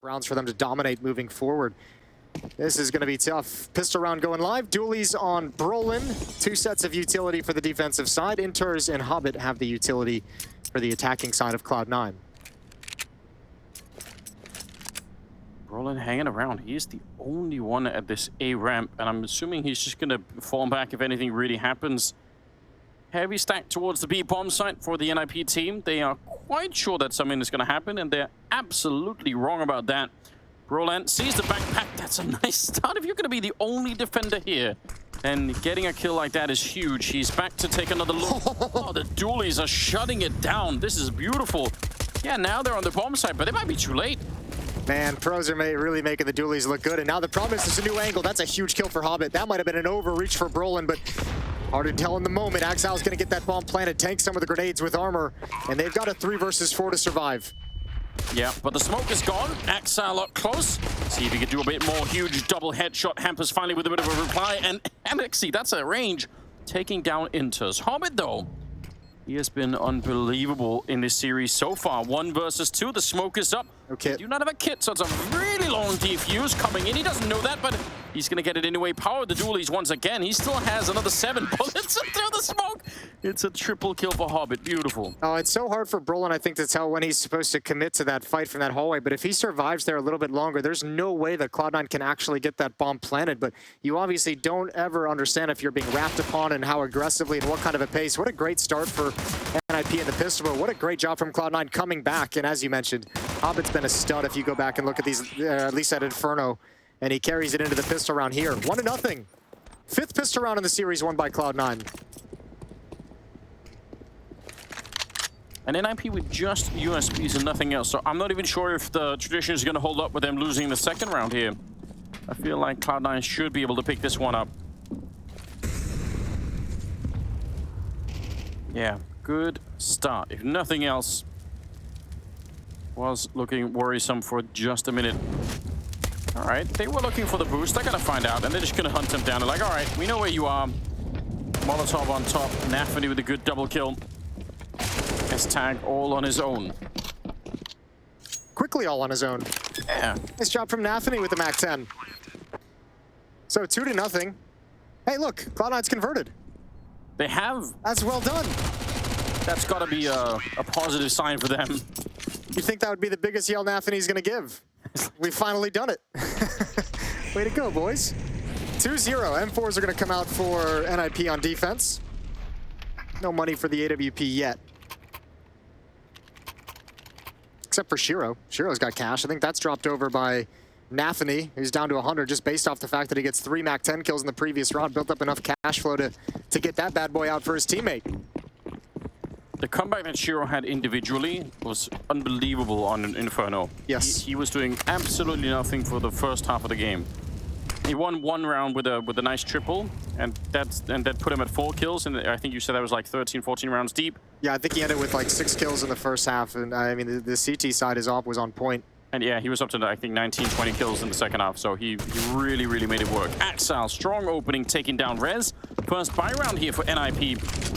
rounds for them to dominate moving forward. This is going to be tough. Pistol round going live. Dualies on Brolin. 2 sets of utility for the defensive side. Inters and Hobbit have the utility for the attacking side of Cloud9. Brolin hanging around. He's the only one at this A ramp, and I'm assuming he's just going to fall back if anything really happens. Heavy stack towards the B bomb site for the NiP team. They are quite sure that something is going to happen, and they're absolutely wrong about that. Brolin sees the backpack. That's a nice start. If you're going to be the only defender here, then getting a kill like that is huge. He's back to take another look. Oh, the dualies are shutting it down. This is beautiful. Yeah, now they're on the bomb site, but they might be too late. Man, pros are really making the dualies look good. And now the problem is there's a new angle. That's a huge kill for Hobbit. That might have been an overreach for Brolin, but hard to tell in the moment. Axile's going to get that bomb planted, tank some of the grenades with armor, and they've got a 3 versus 4 to survive. Yeah, but the smoke is gone. Axile up close. See if he can do a bit more. Huge double headshot. Hampers finally with a bit of a reply. And Aleksib, that's a range. Taking down Inters. Hobbit, though, he has been unbelievable in this series so far. 1 versus 2. The smoke is up. Okay. Do not have a kit, so it's a really long defuse coming in. He doesn't know that, but he's going to get it anyway. Power the dualies once again. He still has another 7 bullets through the smoke. It's a triple kill for Hobbit. Beautiful. Oh, it's so hard for Brolin, I think, to tell when he's supposed to commit to that fight from that hallway. But if he survives there a little bit longer, there's no way that Cloud9 can actually get that bomb planted. But you obviously don't ever understand if you're being wrapped upon and how aggressively and what kind of a pace. What a great start for NiP in the pistol, but what a great job from Cloud9 coming back. And as you mentioned, Hobbit's been a stud if you go back and look at these, at least at Inferno, and he carries it into the pistol round here. 1-0. 5th pistol round in the series won by Cloud9. And NiP with just USPs and nothing else. So I'm not even sure if the tradition is going to hold up with them losing the 2nd round here. I feel like Cloud9 should be able to pick this one up. Yeah, good start. If nothing else, was looking worrisome for just a minute. All right, they were looking for the boost. They're gonna find out, and they're just gonna hunt him down. They're like, all right, we know where you are. Molotov on top. Nafany with a good double kill. S-Tag all on his own. Quickly all on his own. Yeah. Nice job from Nafany with the MAC-10. So 2-0. Hey, look, Cloud9's converted. They have. That's well done. That's got to be a positive sign for them. You think that would be the biggest yell Nafany's going to give? We've finally done it. Way to go, boys. 2-0. M4s are going to come out for NiP on defense. No money for the AWP yet. Except for Shiro. Shiro's got cash. I think that's dropped over by Nafany, who's down to 100 just based off the fact that he gets 3 MAC-10 kills in the previous round. Built up enough cash flow to get that bad boy out for his teammate. The comeback that Shiro had individually was unbelievable on Inferno. Yes. He was doing absolutely nothing for the first half of the game. He won 1 round with a nice triple, and that put him at 4 kills, and I think you said that was like 13, 14 rounds deep. Yeah, I think he ended with like 6 kills in the first half, and I mean, the CT side was on point. And yeah, he was up to, I think, 19, 20 kills in the second half, so he really, really made it work. Axile, strong opening, taking down Rez. First buy round here for NiP.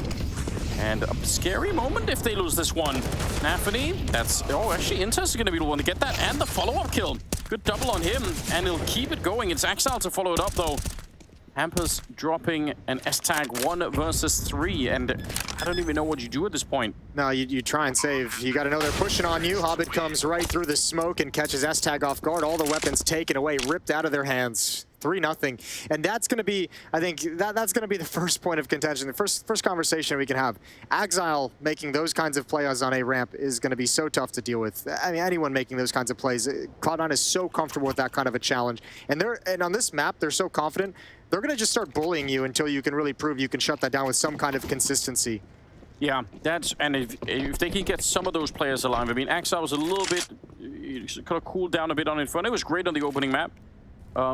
And a scary moment if they lose this one. Nafany, that's... Oh, actually, Inters is going to be the one to get that. And the follow-up kill. Good double on him. And he'll keep it going. It's Axile to follow it up, though. Hampers dropping an S-Tag 1 versus 3. And I don't even know what you do at this point. No, you try and save. You got to know they're pushing on you. Hobbit comes right through the smoke and catches S-Tag off guard. All the weapons taken away, ripped out of their hands. 3-0. And that's going to be, I think, that's going to be the first point of contention, the first conversation we can have. Axile making those kinds of plays on a ramp is going to be so tough to deal with. I mean, anyone making those kinds of plays, Cloud9 is so comfortable with that kind of a challenge. And on this map, they're so confident, they're going to just start bullying you until you can really prove you can shut that down with some kind of consistency. Yeah, and if they can get some of those players alive, I mean, Axile was a little bit, kind of cooled down a bit on Inferno. It was great on the opening map.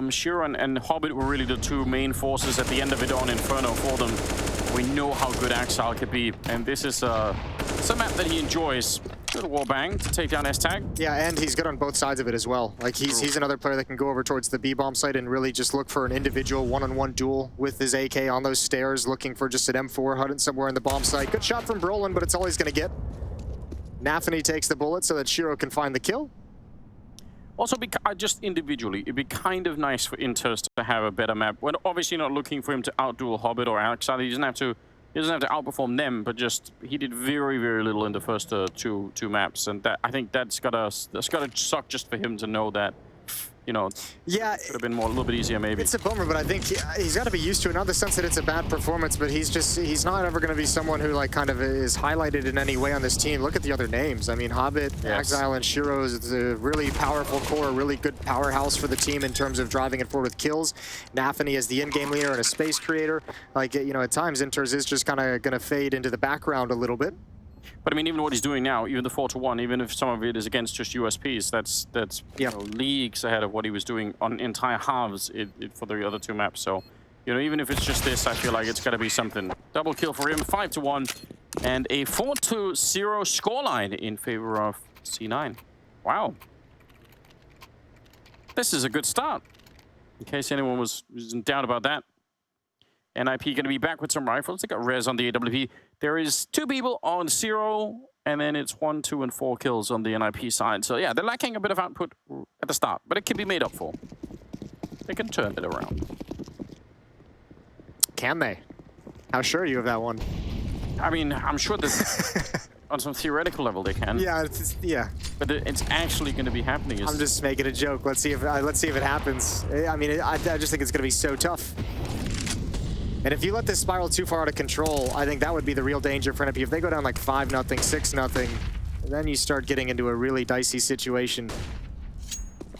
Shiro and Hobbit were really the 2 main forces at the end of it on Inferno for them. We know how good Axile could be, and this is it's a map that he enjoys. Good wallbang to take down S-Tag. Yeah, and he's good on both sides of it as well. Like, he's another player that can go over towards the B-bomb site and really just look for an individual one-on-one duel with his AK on those stairs, looking for just an M4 hiding somewhere in the bomb site. Good shot from Brolin, but it's all he's going to get. Nafany takes the bullet so that Shiro can find the kill. Also, just individually, it'd be kind of nice for Inters to have a better map. We're obviously not looking for him to outduel Hobbit or Aleksib. He doesn't have to outperform them, but just he did very, very little in the first two maps, and that I think that's gotta suck just for him to know that. You know, yeah, could have been a little bit easier maybe. It's a bummer, but I think he's got to be used to it. Not the sense that it's a bad performance, but he's not ever going to be someone who like kind of is highlighted in any way on this team. Look at the other names. I mean, Hobbit, yes. Exile, and Shiro is a really powerful core, a really good powerhouse for the team in terms of driving it forward with kills. Nafany is the in-game leader and a space creator. Like, you know, at times Inters is just kind of going to fade into the background a little bit. But I mean, even what he's doing now, even the 4-1, even if some of it is against just USPs, that's you know, leagues ahead of what he was doing on entire halves for the other two maps. So, you know, even if it's just this, I feel like it's got to be something. Double kill for him, 5-1, and a 4-0 scoreline in favor of C9. Wow. This is a good start, in case anyone was in doubt about that. NiP going to be back with some rifles. They got Rez on the AWP. There is 2 people on 0, and then it's 1, 2, and 4 kills on the NiP side. So yeah, they're lacking a bit of output at the start, but it can be made up for. They can turn it around. Can they? How sure are you of that one? I mean, I'm sure that on some theoretical level they can. Yeah, yeah. But it's actually going to be happening. I'm just making a joke. Let's see if it happens. I mean, I just think it's going to be so tough. And if you let this spiral too far out of control, I think that would be the real danger for NiP. If they go down like 5-0, 6-0, then you start getting into a really dicey situation.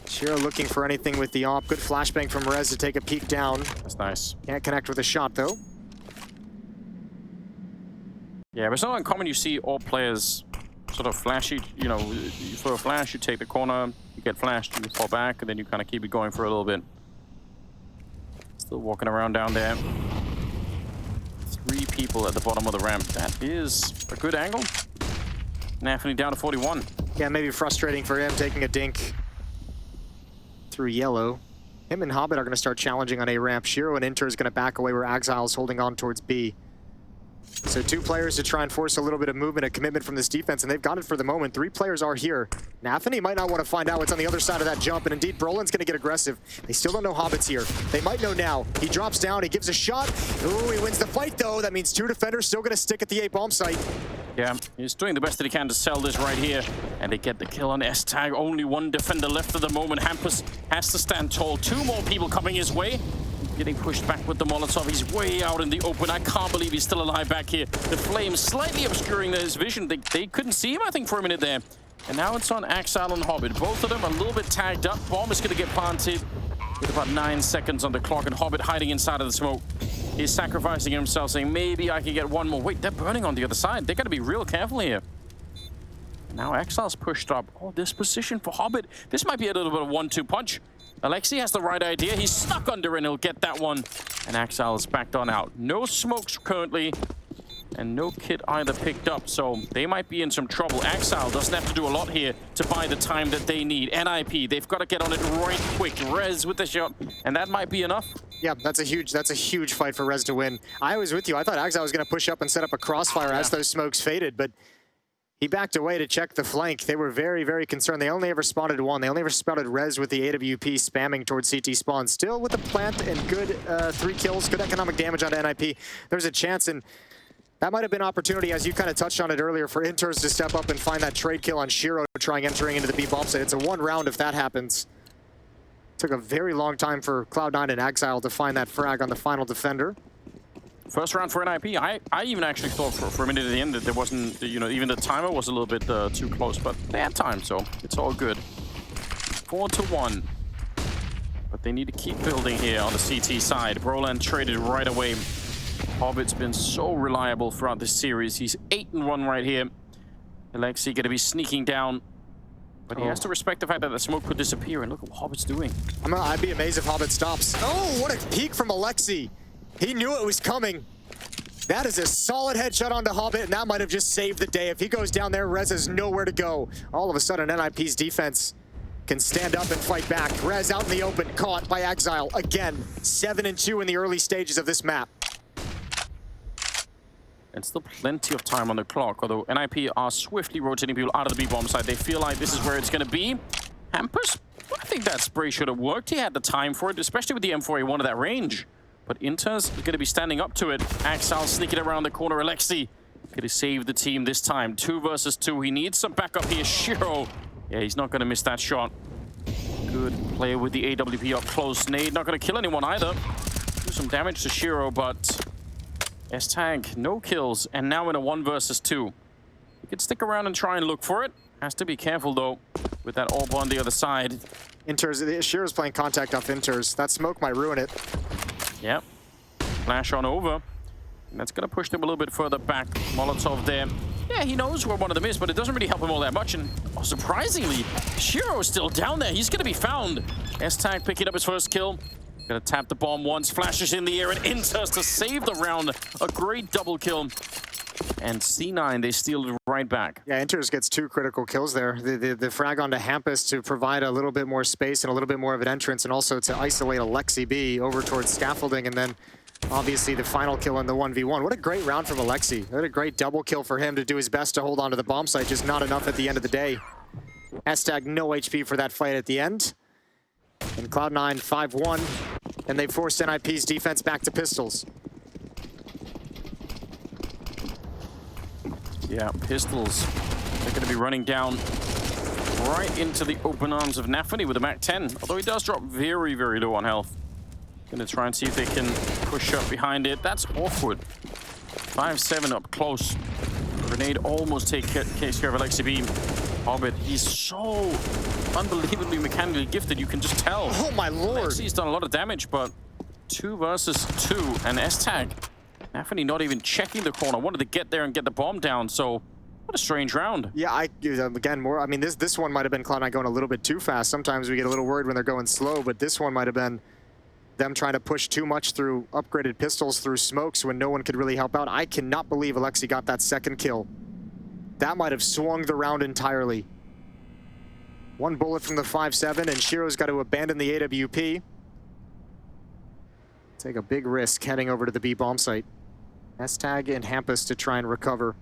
Shiro looking for anything with the op. Good flashbang from Rez to take a peek down. That's nice. Can't connect with a shot, though. Yeah, but it's not uncommon you see all players sort of flashy, you know, you throw a flash, you take the corner, you get flashed, you fall back, and then you kind of keep it going for a little bit. Still walking around down there. 3 people at the bottom of the ramp. That is a good angle. Nafany down to 41. Yeah, maybe frustrating for him taking a dink through yellow. Him and Hobbit are going to start challenging on A ramp. Shiro and Inter is going to back away where Exile is holding on towards B. So 2 players to try and force a little bit of movement, a commitment from this defense, and they've got it for the moment. 3 players are here. Nafany might not want to find out what's on the other side of that jump, and indeed, Brolin's going to get aggressive. They still don't know Hobbit's here. They might know now. He drops down, he gives a shot. Ooh, he wins the fight, though. That means 2 defenders still going to stick at the A bomb site. Yeah, he's doing the best that he can to sell this right here. And they get the kill on S-Tag. Only 1 defender left at the moment. Hampus has to stand tall. 2 more people coming his way. Getting pushed back with the Molotov. He's way out in the open. I can't believe he's still alive back here. The flames slightly obscuring his vision. They couldn't see him, I think, for a minute there. And now it's on Exile and Hobbit. Both of them a little bit tagged up. Bomb is going to get planted with about 9 seconds on the clock. And Hobbit hiding inside of the smoke. He's sacrificing himself, saying, maybe I can get 1 more. Wait, they're burning on the other side. They got to be real careful here. And now Exile's pushed up. Oh, this position for Hobbit. This might be a little bit of 1-2 punch. Aleksib has the right idea. He's stuck under and he'll get that one. And Exile is backed on out. No smokes currently. And no kit either picked up. So they might be in some trouble. Exile doesn't have to do a lot here to buy the time that they need. NiP, they've got to get on it right quick. Rez with the shot. And that might be enough. Yeah, that's a huge fight for Rez to win. I was with you. I thought Exile was going to push up and set up a crossfire as those smokes faded. But he backed away to check the flank. They were very, very concerned. They only ever spotted 1. They only ever spotted Rez with the AWP spamming towards CT spawn. Still with the plant and good 3 kills, good economic damage on NiP. There's a chance, and that might have been opportunity, as you kind of touched on it earlier, for Inters to step up and find that trade kill on Shiro, trying entering into the B bomb site. It's a 1 round if that happens. Took a very long time for Cloud9 and Exile to find that frag on the final defender. First round for NiP. I even actually thought for a minute at the end that there wasn't, you know, even the timer was a little bit too close, but they had time, so it's all good. 4-1. But they need to keep building here on the CT side. Broland traded right away. Hobbit's been so reliable throughout this series. He's 8-1 right here. Aleksib going to be sneaking down. But he has to respect the fact that the smoke could disappear, and look at what Hobbit's doing. I'd be amazed if Hobbit stops. Oh, what a peek from Aleksib. He knew it was coming. That is a solid headshot onto Hobbit, and that might have just saved the day. If he goes down there, Rez has nowhere to go. All of a sudden, NiP's defense can stand up and fight back. Rez out in the open, caught by Exile. Again, 7-2 in the early stages of this map. And still plenty of time on the clock, although NiP are swiftly rotating people out of the B-bomb side. They feel like this is where it's going to be. Hampus, I think that spray should have worked. He had the time for it, especially with the M4A1 at that range. But Inter's going to be standing up to it. Axel sneaking around the corner. Aleksib could have saved the team this time. 2 versus 2. He needs some backup here. Shiro, yeah, he's not going to miss that shot. Good player with the AWP up close. Nade not going to kill anyone either. Do some damage to Shiro, but S-Tag, no kills. And now in a 1 versus 2. He could stick around and try and look for it. Has to be careful, though, with that AWP on the other side. Shiro's playing contact off Inters. That smoke might ruin it. Yep. Flash on over. And that's going to push them a little bit further back. Molotov there. Yeah, he knows where one of them is, but it doesn't really help him all that much. And surprisingly, Shiro's still down there. He's going to be found. S-Tag picking up his first kill. Going to tap the bomb once. Flashes in the air and Inters to save the round. A great double kill. And C9, they steal it right back. Yeah, Inters gets 2 critical kills there. The frag onto Hampus to provide a little bit more space and a little bit more of an entrance, and also to isolate Aleksib over towards scaffolding, and then obviously the final kill in the 1v1. What a great round from Aleksib. What a great double kill for him to do his best to hold on to the bomb site, just not enough at the end of the day. S-Tag no HP for that fight at the end. And Cloud9 5-1, and they forced NiP's defense back to pistols. Yeah, pistols. They're going to be running down right into the open arms of Nafany with a MAC-10. Although he does drop very, very low on health. Going to try and see if they can push up behind it. That's awkward. 5-7 up close. Grenade almost takes care of Aleksib. Hobbit, he's so unbelievably mechanically gifted, you can just tell. Oh my lord! Aleksib's done a lot of damage, but 2 versus 2 and S-Tag. Nafany not even checking the corner. Wanted to get there and get the bomb down, so what a strange round. Yeah, again, more. I mean, this one might have been Cloud9 going a little bit too fast. Sometimes we get a little worried when they're going slow, but this one might have been them trying to push too much through upgraded pistols, through smokes when no one could really help out. I cannot believe Aleksib got that second kill. That might have swung the round entirely. 1 bullet from the 5-7, and Shiro's got to abandon the AWP. Take a big risk heading over to the B bomb site. S-Tag and Hampus to try and recover.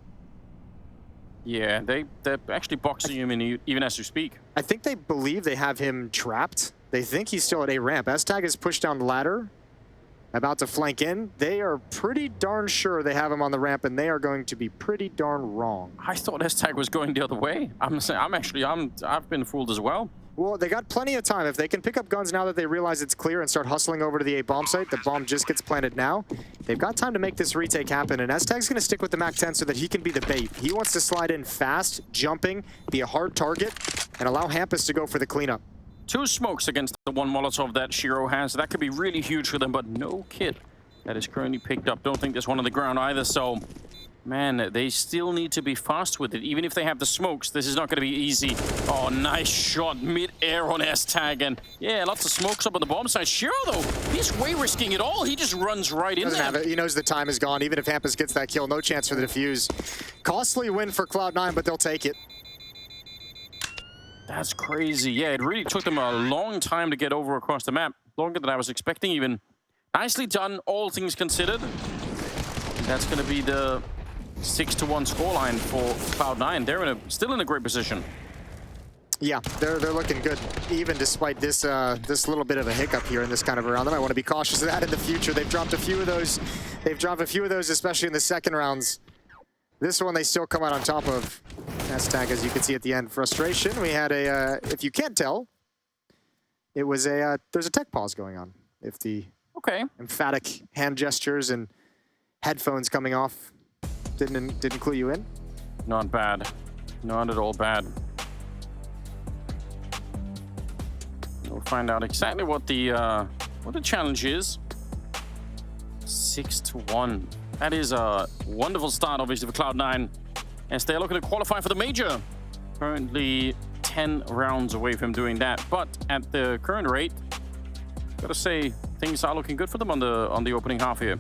Yeah, they're actually boxing him in even as you speak. I think they believe they have him trapped. They think he's still at A ramp. S-Tag is pushed down the ladder, about to flank in. They are pretty darn sure they have him on the ramp, and they are going to be pretty darn wrong. I thought S-Tag was going the other way. I've been fooled as well. Well, they got plenty of time. If they can pick up guns now that they realize it's clear and start hustling over to the A bomb site, the bomb just gets planted now. They've got time to make this retake happen, and S-Tag's going to stick with the MAC-10 so that he can be the bait. He wants to slide in fast, jumping, be a hard target, and allow Hampus to go for the cleanup. 2 smokes against the 1 Molotov that Shiro has. That could be really huge for them, but no kit that is currently picked up. Don't think there's one on the ground either, so man, they still need to be fast with it. Even if they have the smokes, this is not going to be easy. Oh, nice shot mid-air on S-Tag, and yeah, lots of smokes up on the bomb side. Shiro, though, he's way risking it all. He just runs right in there. Doesn't have it. He knows the time is gone. Even if Hampus gets that kill, no chance for the defuse. Costly win for Cloud9, but they'll take it. That's crazy. Yeah, it really took them a long time to get over across the map. Longer than I was expecting even. Nicely done, all things considered. And that's going to be the 6-1 scoreline for Cloud9. They're still in a great position. Yeah, they're looking good, even despite this this little bit of a hiccup here in this kind of a round. They might want to be cautious of that in the future. They've dropped a few of those. They've dropped a few of those, especially in the second rounds. This one they still come out on top of. S-Tag, as you can see at the end, frustration. We had a, if you can't tell, it was a, there's a tech pause going on. If the emphatic hand gestures and headphones coming off didn't clue you in. Not bad. Not at all bad. We'll find out exactly what the challenge is. 6-1. That is a wonderful start, obviously, for Cloud9. As they're looking to qualify for the major. Currently 10 rounds away from doing that. But at the current rate, gotta say, things are looking good for them on the opening half here.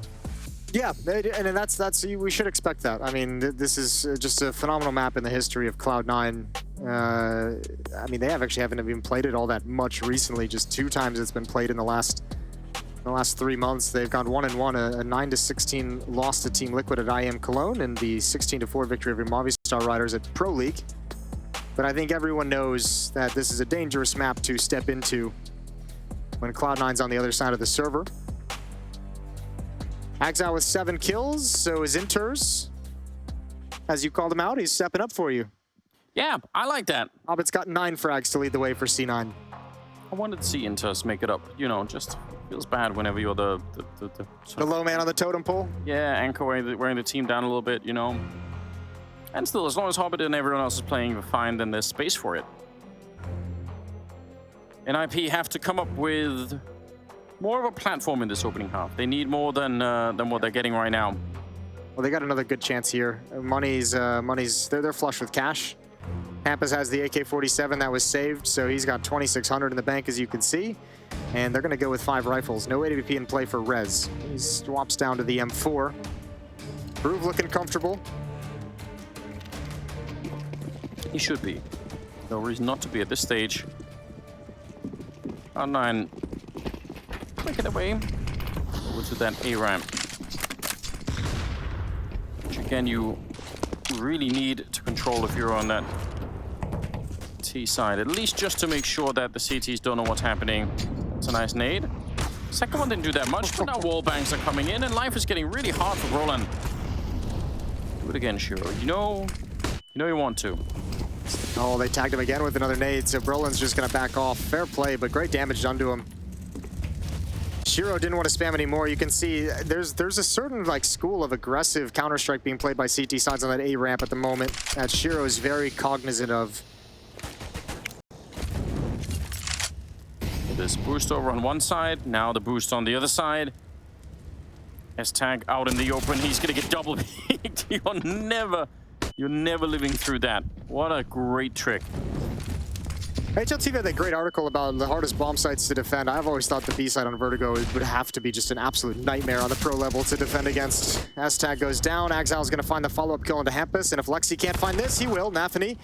Yeah, and that's we should expect that. I mean, this is just a phenomenal map in the history of Cloud9. I mean, they haven't even played it all that much recently. Just 2 times it's been played in the last 3 months. They've gone 1-1, a 9-16 loss to Team Liquid at IEM Cologne, and the 16-4 victory over Movistar Riders at Pro League. But I think everyone knows that this is a dangerous map to step into when Cloud9's on the other side of the server. Axal with 7 kills, so is Inters. As you called him out, he's stepping up for you. Yeah, I like that. Hobbit's got 9 frags to lead the way for C9. I wanted to see Inters make it up. You know, just feels bad whenever you're the low man on the totem pole? Yeah, anchor wearing the team down a little bit, you know. And still, as long as Hobbit and everyone else is playing fine, then there's space for it. NiP have to come up with more of a platform in this opening half. They need more than what they're getting right now. Well, they got another good chance here. They're flush with cash. Hampus has the AK-47 that was saved, so he's got 2,600 in the bank, as you can see. And they're going to go with 5 rifles. No AWP in play for Rez. He swaps down to the M4. Groove looking comfortable. He should be. No reason not to be at this stage. Cloud9 make it away over to that A ramp. Which again you really need to control if you're on that T side. At least just to make sure that the CTs don't know what's happening. It's a nice nade. Second one didn't do that much, but now wall bangs are coming in and life is getting really hard for Roland. Do it again, Shiro. You know you want to. Oh, they tagged him again with another nade, so Brolin's just gonna back off. Fair play, but great damage done to him. Shiro didn't want to spam anymore. You can see there's a certain like school of aggressive Counter-Strike being played by CT sides on that A ramp at the moment that Shiro is very cognizant of. This boost over on one side, now the boost on the other side. S-Tag out in the open, he's gonna get double peeked. You're never living through that. What a great trick. HLTV had that great article about the hardest bomb sites to defend. I've always thought the B side on Vertigo would have to be just an absolute nightmare on the pro level to defend against. S-Tag goes down, Axal's gonna find the follow-up kill into Hampus, and if Lexi can't find this, he will. Nafany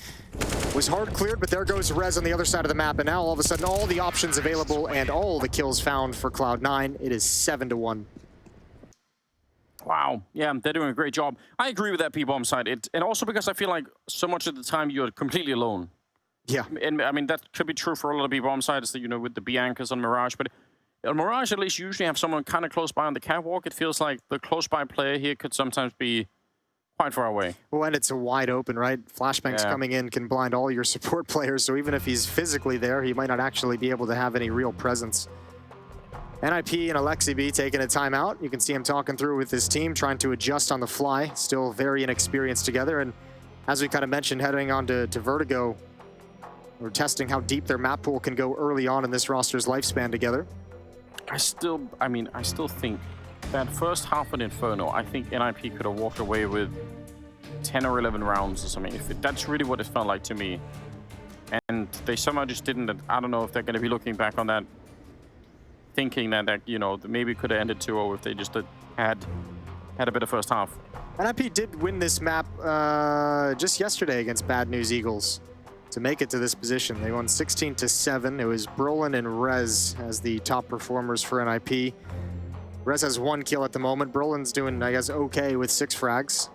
was hard cleared, but there goes Rez on the other side of the map, and now all of a sudden all the options available and all the kills found for Cloud9. It is 7-1. Wow, yeah, they're doing a great job. I agree with that P-bomb side, and also because I feel like so much of the time you're completely alone. Yeah. And I mean, that could be true for a lot of B-bomb sides, that, you know, with the B anchors on Mirage, but on Mirage, at least, you usually have someone kind of close by on the catwalk. It feels like the close-by player here could sometimes be quite far away. Well, and it's a wide open, right? Flashbangs coming in can blind all your support players, so even if he's physically there, he might not actually be able to have any real presence. NiP and Aleksib taking a timeout. You can see him talking through with his team, trying to adjust on the fly. Still very inexperienced together. And as we kind of mentioned, heading on to Vertigo, we're testing how deep their map pool can go early on in this roster's lifespan together. I still think that first half of Inferno, I think NiP could have walked away with 10 or 11 rounds or something. That's really what it felt like to me. And they somehow just didn't. I don't know if they're going to be looking back on that, thinking that you know, maybe could have ended 2-0 if they just had a better first half. NiP did win this map just yesterday against Bad News Eagles to make it to this position. They won 16-7. It was Brolin and Rez as the top performers for NiP. Rez has 1 kill at the moment. Brolin's doing, I guess, okay with 6 frags.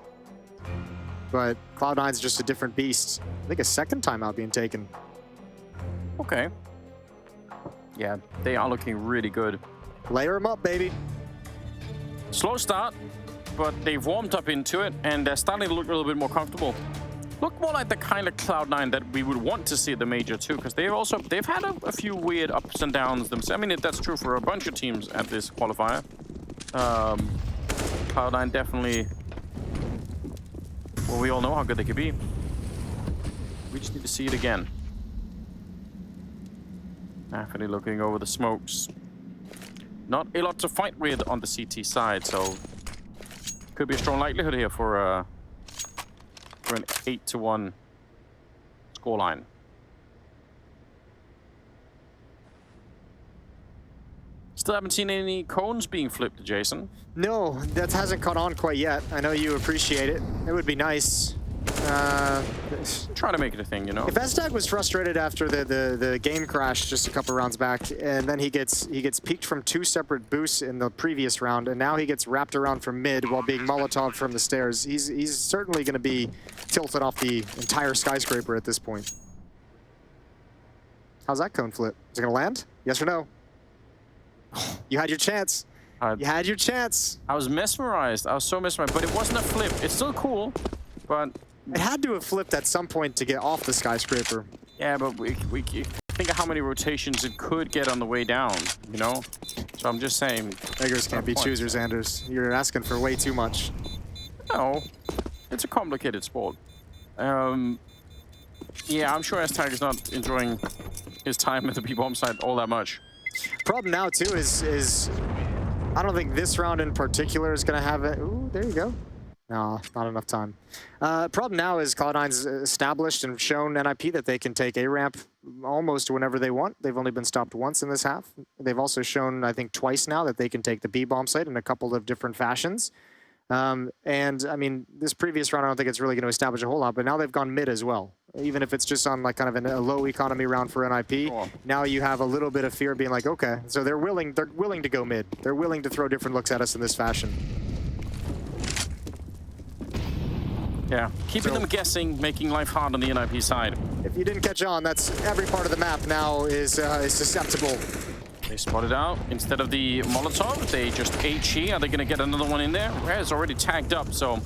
But Cloud9's just a different beast. I think a second timeout being taken. Okay. Yeah, they are looking really good. Layer them up, baby. Slow start, but they've warmed up into it, and they're starting to look a little bit more comfortable. Look more like the kind of Cloud9 that we would want to see at the major too, because they've had a few weird ups and downs themselves. I mean, that's true for a bunch of teams at this qualifier. Cloud9 definitely. Well, we all know how good they could be. We just need to see it again. Nafany looking over the smokes. Not a lot to fight with on the CT side, so could be a strong likelihood here for an 8-1 scoreline. Still haven't seen any cones being flipped, Jason. No, that hasn't caught on quite yet. I know you appreciate it. It would be nice. Try to make it a thing, you know. If S-Tag was frustrated after the game crash just a couple rounds back, and then he gets peeked from 2 separate boosts in the previous round, and now he gets wrapped around from mid while being Molotov from the stairs, he's certainly going to be tilted off the entire skyscraper at this point. How's that cone flip? Is it gonna land? Yes or no? You had your chance. You had your chance. I was mesmerized. I was so mesmerized, but it wasn't a flip. It's still cool, but it had to have flipped at some point to get off the skyscraper. Yeah, but we think of how many rotations it could get on the way down, you know? So I'm just saying. Beggars can't be choosers, Anders. You're asking for way too much. No, it's a complicated sport. Yeah, I'm sure S-Tag is not enjoying his time at the B-bomb site all that much. Problem now, too, is I don't think this round in particular is going to have it. Ooh, there you go. No, not enough time. Problem now is Cloud9's established and shown NiP that they can take A-ramp almost whenever they want. They've only been stopped once in this half. They've also shown, I think, twice now that they can take the B-bomb site in a couple of different fashions. And, I mean, this previous round, I don't think it's really going to establish a whole lot, but now they've gone mid as well. Even if it's just on, like, kind of a low economy round for NiP, now you have a little bit of fear being like, okay, so they're willing to go mid. They're willing to throw different looks at us in this fashion. Yeah, keeping them guessing, making life hard on the NiP side. If you didn't catch on, that's every part of the map now is susceptible. They spotted out. Instead of the Molotov, they just HE. Are they going to get another one in there? Rez already tagged up, so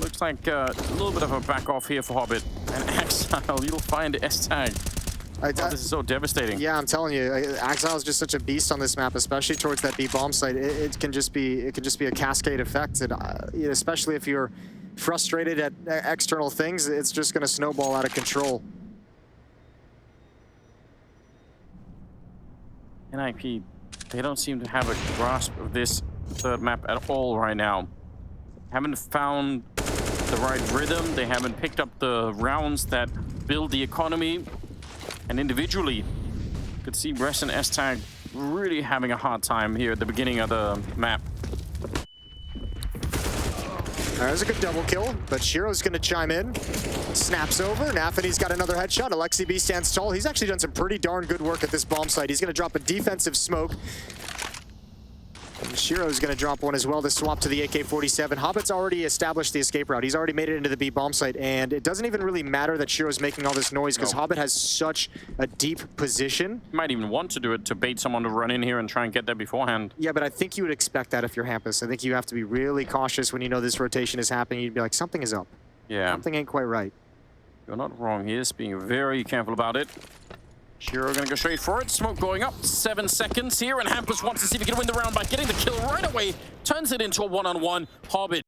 looks like a little bit of a back off here for Hobbit. And Exile, you'll find S-Tag. This is so devastating. Yeah, I'm telling you, Exile is just such a beast on this map, especially towards that B-bomb site. It can just be a cascade effect, and especially if you're frustrated at external things, it's just going to snowball out of control. NiP, they don't seem to have a grasp of this third map at all right now. Haven't found the right rhythm. They haven't picked up the rounds that build the economy. And individually, you could see Rez and S-Tag really having a hard time here at the beginning of the map. There's a good double kill, but Shiro's going to chime in. Snaps over. Nafany's got another headshot. Aleksib stands tall. He's actually done some pretty darn good work at this bomb site. He's going to drop a defensive smoke. And Shiro's going to drop one as well to swap to the AK-47. Hobbit's already established the escape route. He's already made it into the B bomb site, and it doesn't even really matter that Shiro's making all this noise because Hobbit has such a deep position. You might even want to do it to bait someone to run in here and try and get there beforehand. Yeah, but I think you would expect that if you're Hampus. I think you have to be really cautious when you know this rotation is happening. You'd be like, something is up. Yeah. Something ain't quite right. You're not wrong. He is being very careful about it. Shiro gonna go straight for it. Smoke going up. 7 seconds here, and Hampus wants to see if he can win the round by getting the kill right away. Turns it into a one-on-one. Hobbit,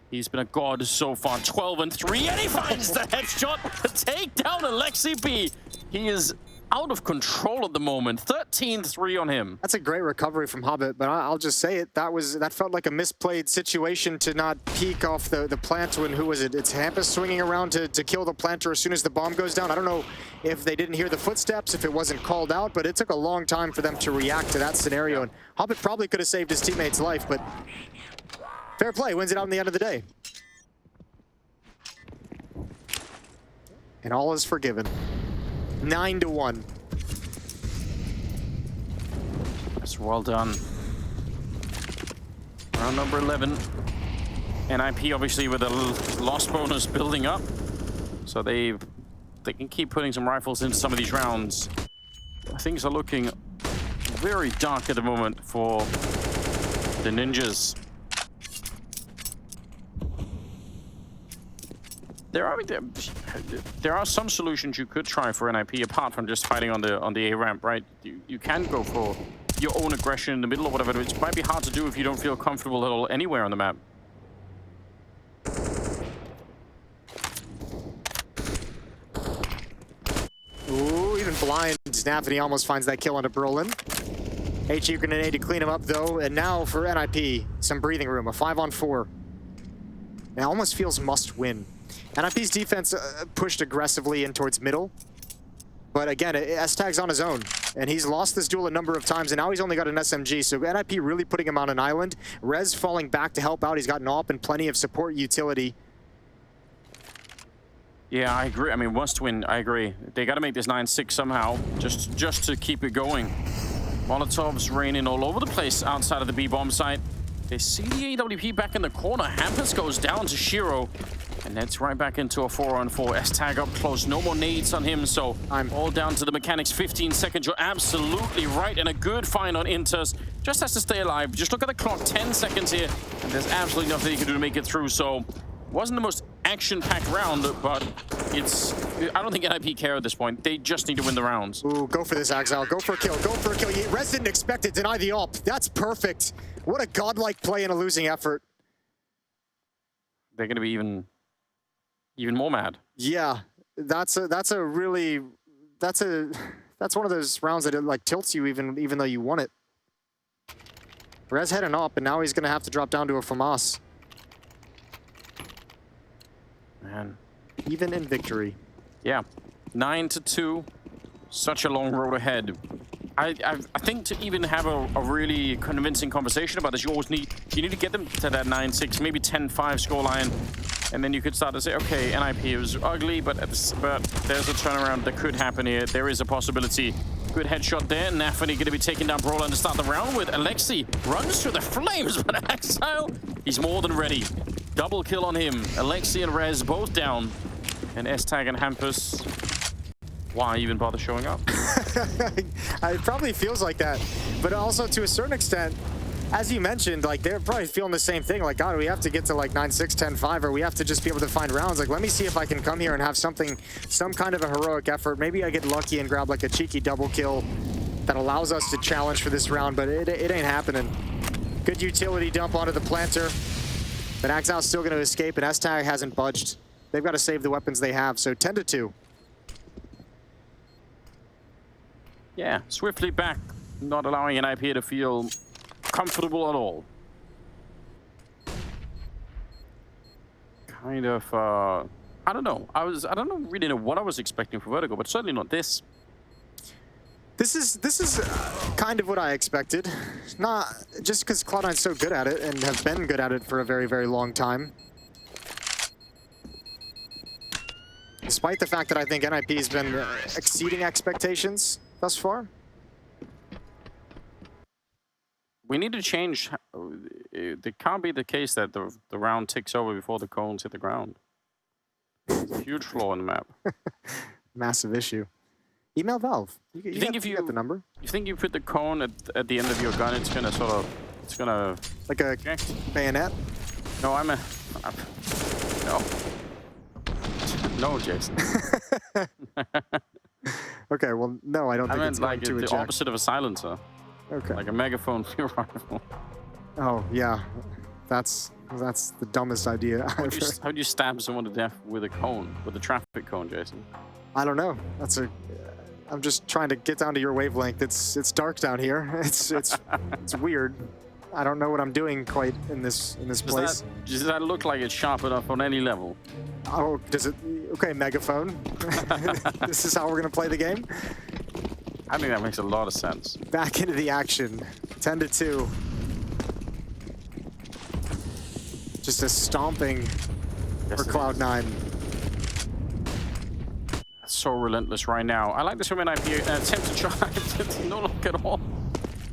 he's been a god so far. 12 and 3, and he finds the headshot. The takedown, Aleksib. He is out of control at the moment. 13-3 on him. That's a great recovery from Hobbit, but I'll just say it. That felt like a misplayed situation to not peek off the plant when, who was it? It's Hampus swinging around to kill the planter as soon as the bomb goes down. I don't know if they didn't hear the footsteps, if it wasn't called out, but it took a long time for them to react to that scenario. And Hobbit probably could have saved his teammate's life, but fair play, wins it out in the end of the day. And all is forgiven. 9-1. That's well done. Round number 11. NiP obviously with a loss bonus building up. So they can keep putting some rifles into some of these rounds. Things are looking very dark at the moment for the Ninjas. There are some solutions you could try for NiP apart from just fighting on the A ramp, right? You can go for your own aggression in the middle or whatever, which might be hard to do if you don't feel comfortable at all anywhere on the map. Ooh, even blind. Nafany almost finds that kill onto Brolin. HE grenade to clean him up though, and now for NiP, some breathing room, a 5-on-4. It almost feels must win. NiP's defense pushed aggressively in towards middle. But again, S-Tag's on his own. And he's lost this duel a number of times, and now he's only got an SMG. So NiP really putting him on an island. Rez falling back to help out. He's got NOP and plenty of support utility. Yeah, I agree. I mean, must win, I agree. They got to make this 9-6 somehow, just to keep it going. Molotovs raining all over the place outside of the B-bomb site. They see the AWP back in the corner. Hampus goes down to Shiro. And that's right back into a 4-on-4. S-Tag up close. No more nades on him, so I'm all down to the mechanics. 15 seconds. You're absolutely right. And a good find on Inters. Just has to stay alive. Just look at the clock. 10 seconds here. And there's absolutely nothing he can do to make it through. So wasn't the most action-packed round, but it's... I don't think NiP care at this point. They just need to win the rounds. Ooh, go for this, Axel. Go for a kill. Go for a kill. Rez didn't expect it. Deny the ult. That's perfect. What a godlike play in a losing effort. They're going to be even more mad. Yeah, that's one of those rounds that it like tilts you even though you won it. Rez heading up, and now he's gonna have to drop down to a FAMAS. Man, even in victory. Yeah, 9-2. Such a long road ahead. I think to even have a really convincing conversation about this, you need to get them to that 9-6, maybe 10-5 scoreline. And then you could start to say, okay, NiP was ugly, but there's a turnaround that could happen here. There is a possibility. Good headshot there. Nafany going to be taking down Brawler to start the round with. Aleksib runs through the flames, but Exile, he's more than ready. Double kill on him. Aleksib and Rez both down. And S-Tag and Hampus, why even bother showing up? It probably feels like that. But also, to a certain extent, as you mentioned, like, they're probably feeling the same thing. Like, God, we have to get to like 9-6, 10-5, or we have to just be able to find rounds. Like, let me see if I can come here and have some kind of a heroic effort. Maybe I get lucky and grab like a cheeky double kill that allows us to challenge for this round, but it ain't happening. Good utility dump onto the planter. But Axile's still going to escape, and S-Tag hasn't budged. They've got to save the weapons they have, so 10-2. Yeah, swiftly back, not allowing NiP to feel comfortable at all. Kind of, I don't know. I don't really know what I was expecting for Vertigo, but certainly not this. This is kind of what I expected. Not just because Cloud9's so good at it and have been good at it for a very, very long time. Despite the fact that I think NiP has been exceeding expectations thus far. We need to change. It can't be the case that the round ticks over before the cones hit the ground. It's a huge flaw in the map. Massive issue. Email Valve. You think if you get the number? You think you put the cone at the end of your gun, it's gonna like a bayonet? No, no. No, Jason. Okay, well, no, I don't think it's like going to the opposite of a silencer. Okay. Like a megaphone for your rifle. Oh, yeah. That's the dumbest idea ever. How do you stab someone to death with a cone, with a traffic cone, Jason? I don't know. I'm just trying to get down to your wavelength. It's dark down here. It's weird. I don't know what I'm doing quite in this place. Does that look like it's sharp enough on any level? Oh, does it? Okay, megaphone. This is how we're gonna play the game. I think that makes a lot of sense. Back into the action. 10-2. Just a stomping for Cloud9. So relentless right now. I like this from NiP attempt to try. No luck at all.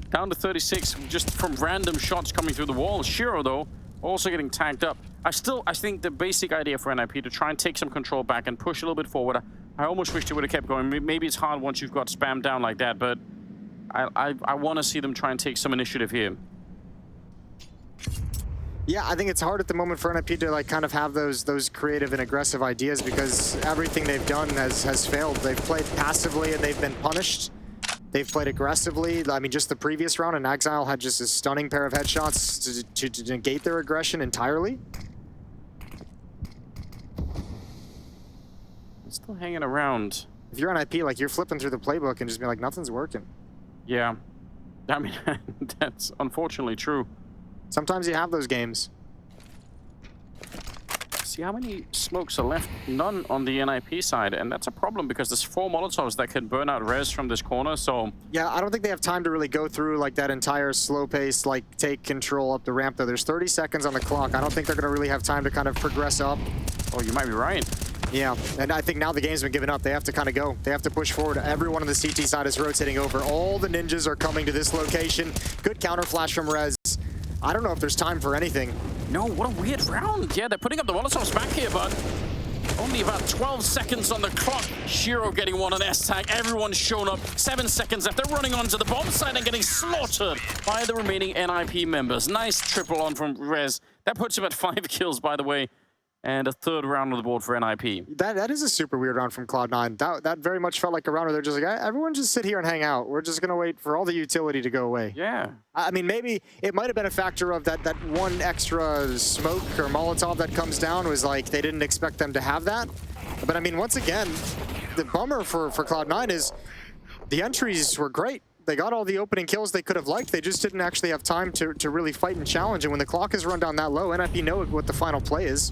Down to 36 just from random shots coming through the wall. Shiro, though, also getting tagged up. I think the basic idea for NiP to try and take some control back and push a little bit forward. I almost wish they would have kept going. Maybe it's hard once you've got spammed down like that, but I want to see them try and take some initiative here. Yeah, I think it's hard at the moment for NiP to like kind of have those creative and aggressive ideas because everything they've done has failed. They've played passively and they've been punished. They've played aggressively. I mean, just the previous round, and Exile had just a stunning pair of headshots to negate their aggression entirely. Still hanging around. If you're NiP, like, you're flipping through the playbook and just being like, nothing's working. Yeah. I mean, that's unfortunately true. Sometimes you have those games. See how many smokes are left? None on the NiP side, and that's a problem because there's 4 Molotovs that can burn out Rez from this corner, so... Yeah, I don't think they have time to really go through, like, that entire slow pace, like, take control up the ramp, though. There's 30 seconds on the clock. I don't think they're going to really have time to kind of progress up. Oh, you might be right. Yeah, and I think now the game's been given up. They have to kind of go. They have to push forward. Everyone on the CT side is rotating over. All the ninjas are coming to this location. Good counter flash from Rez. I don't know if there's time for anything. No, what a weird round. Yeah, they're putting up the Molotovs back here, but only about 12 seconds on the clock. Shiro getting one on S-Tag. Everyone's shown up. 7 seconds left. They're running onto the bomb site and getting slaughtered by the remaining NiP members. Nice triple on from Rez. That puts him at 5 kills, by the way. And a third round on the board for NiP. That is a super weird round from Cloud9. That very much felt like a round where they're just like, everyone just sit here and hang out. We're just going to wait for all the utility to go away. Yeah. I mean, maybe it might have been a factor of that one extra smoke or Molotov that comes down was like they didn't expect them to have that. But I mean, once again, the bummer for Cloud9 is the entries were great. They got all the opening kills they could have liked. They just didn't actually have time to really fight and challenge. And when the clock is run down that low, NiP know what the final play is.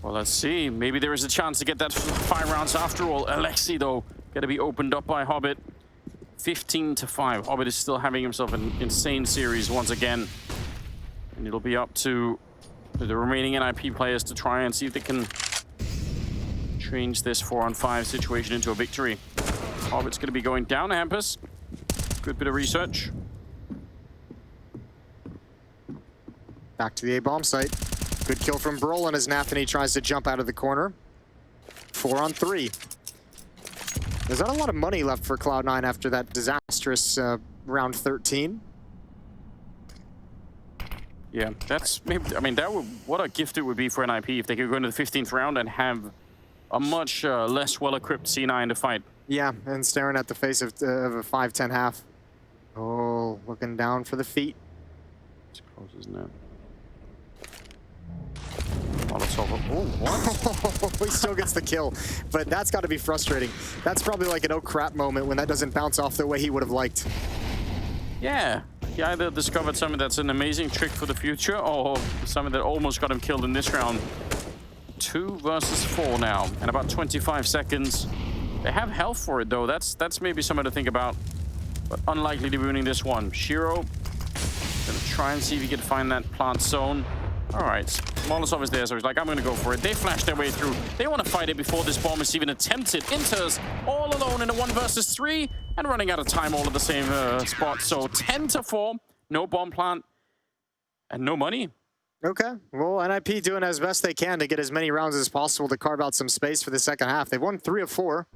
Well, let's see. Maybe there is a chance to get that 5 rounds after all. Aleksib, though, going to be opened up by Hobbit. 15-5. Hobbit is still having himself an insane series once again. And it'll be up to the remaining NiP players to try and see if they can change this 4-on-5 situation into a victory. Hobbit's going to be going down Hampus. Good bit of research. Back to the A-bomb site. Good kill from Brolin as Nathany tries to jump out of the corner. 4-on-3. There's not a lot of money left for Cloud9 after that disastrous round 13. Yeah, that's maybe. I mean, that would, what a gift it would be for NiP if they could go into the 15th round and have a much less well-equipped C9 to fight. Yeah, and staring at the face of a 5-10 half. Oh, looking down for the feet. It's close, isn't it? Molotov. Oh, what? He still gets the kill, but that's got to be frustrating. That's probably like an oh crap moment when that doesn't bounce off the way he would have liked. Yeah, he either discovered something that's an amazing trick for the future or something that almost got him killed in this round. 2 versus 4 now, and about 25 seconds. They have health for it though. That's maybe something to think about, but unlikely to be winning this one. Shiro gonna try and see if he can find that plant zone. All right, Molotov is there, so he's like, I'm gonna go for it. They flash their way through. They want to fight it before this bomb is even attempted. Inters all alone in a 1 versus 3 and running out of time all at the same spot. So 10-4, no bomb plant and no money. Okay, well, NiP doing as best they can to get as many rounds as possible to carve out some space for the second half. They've won 3 of 4,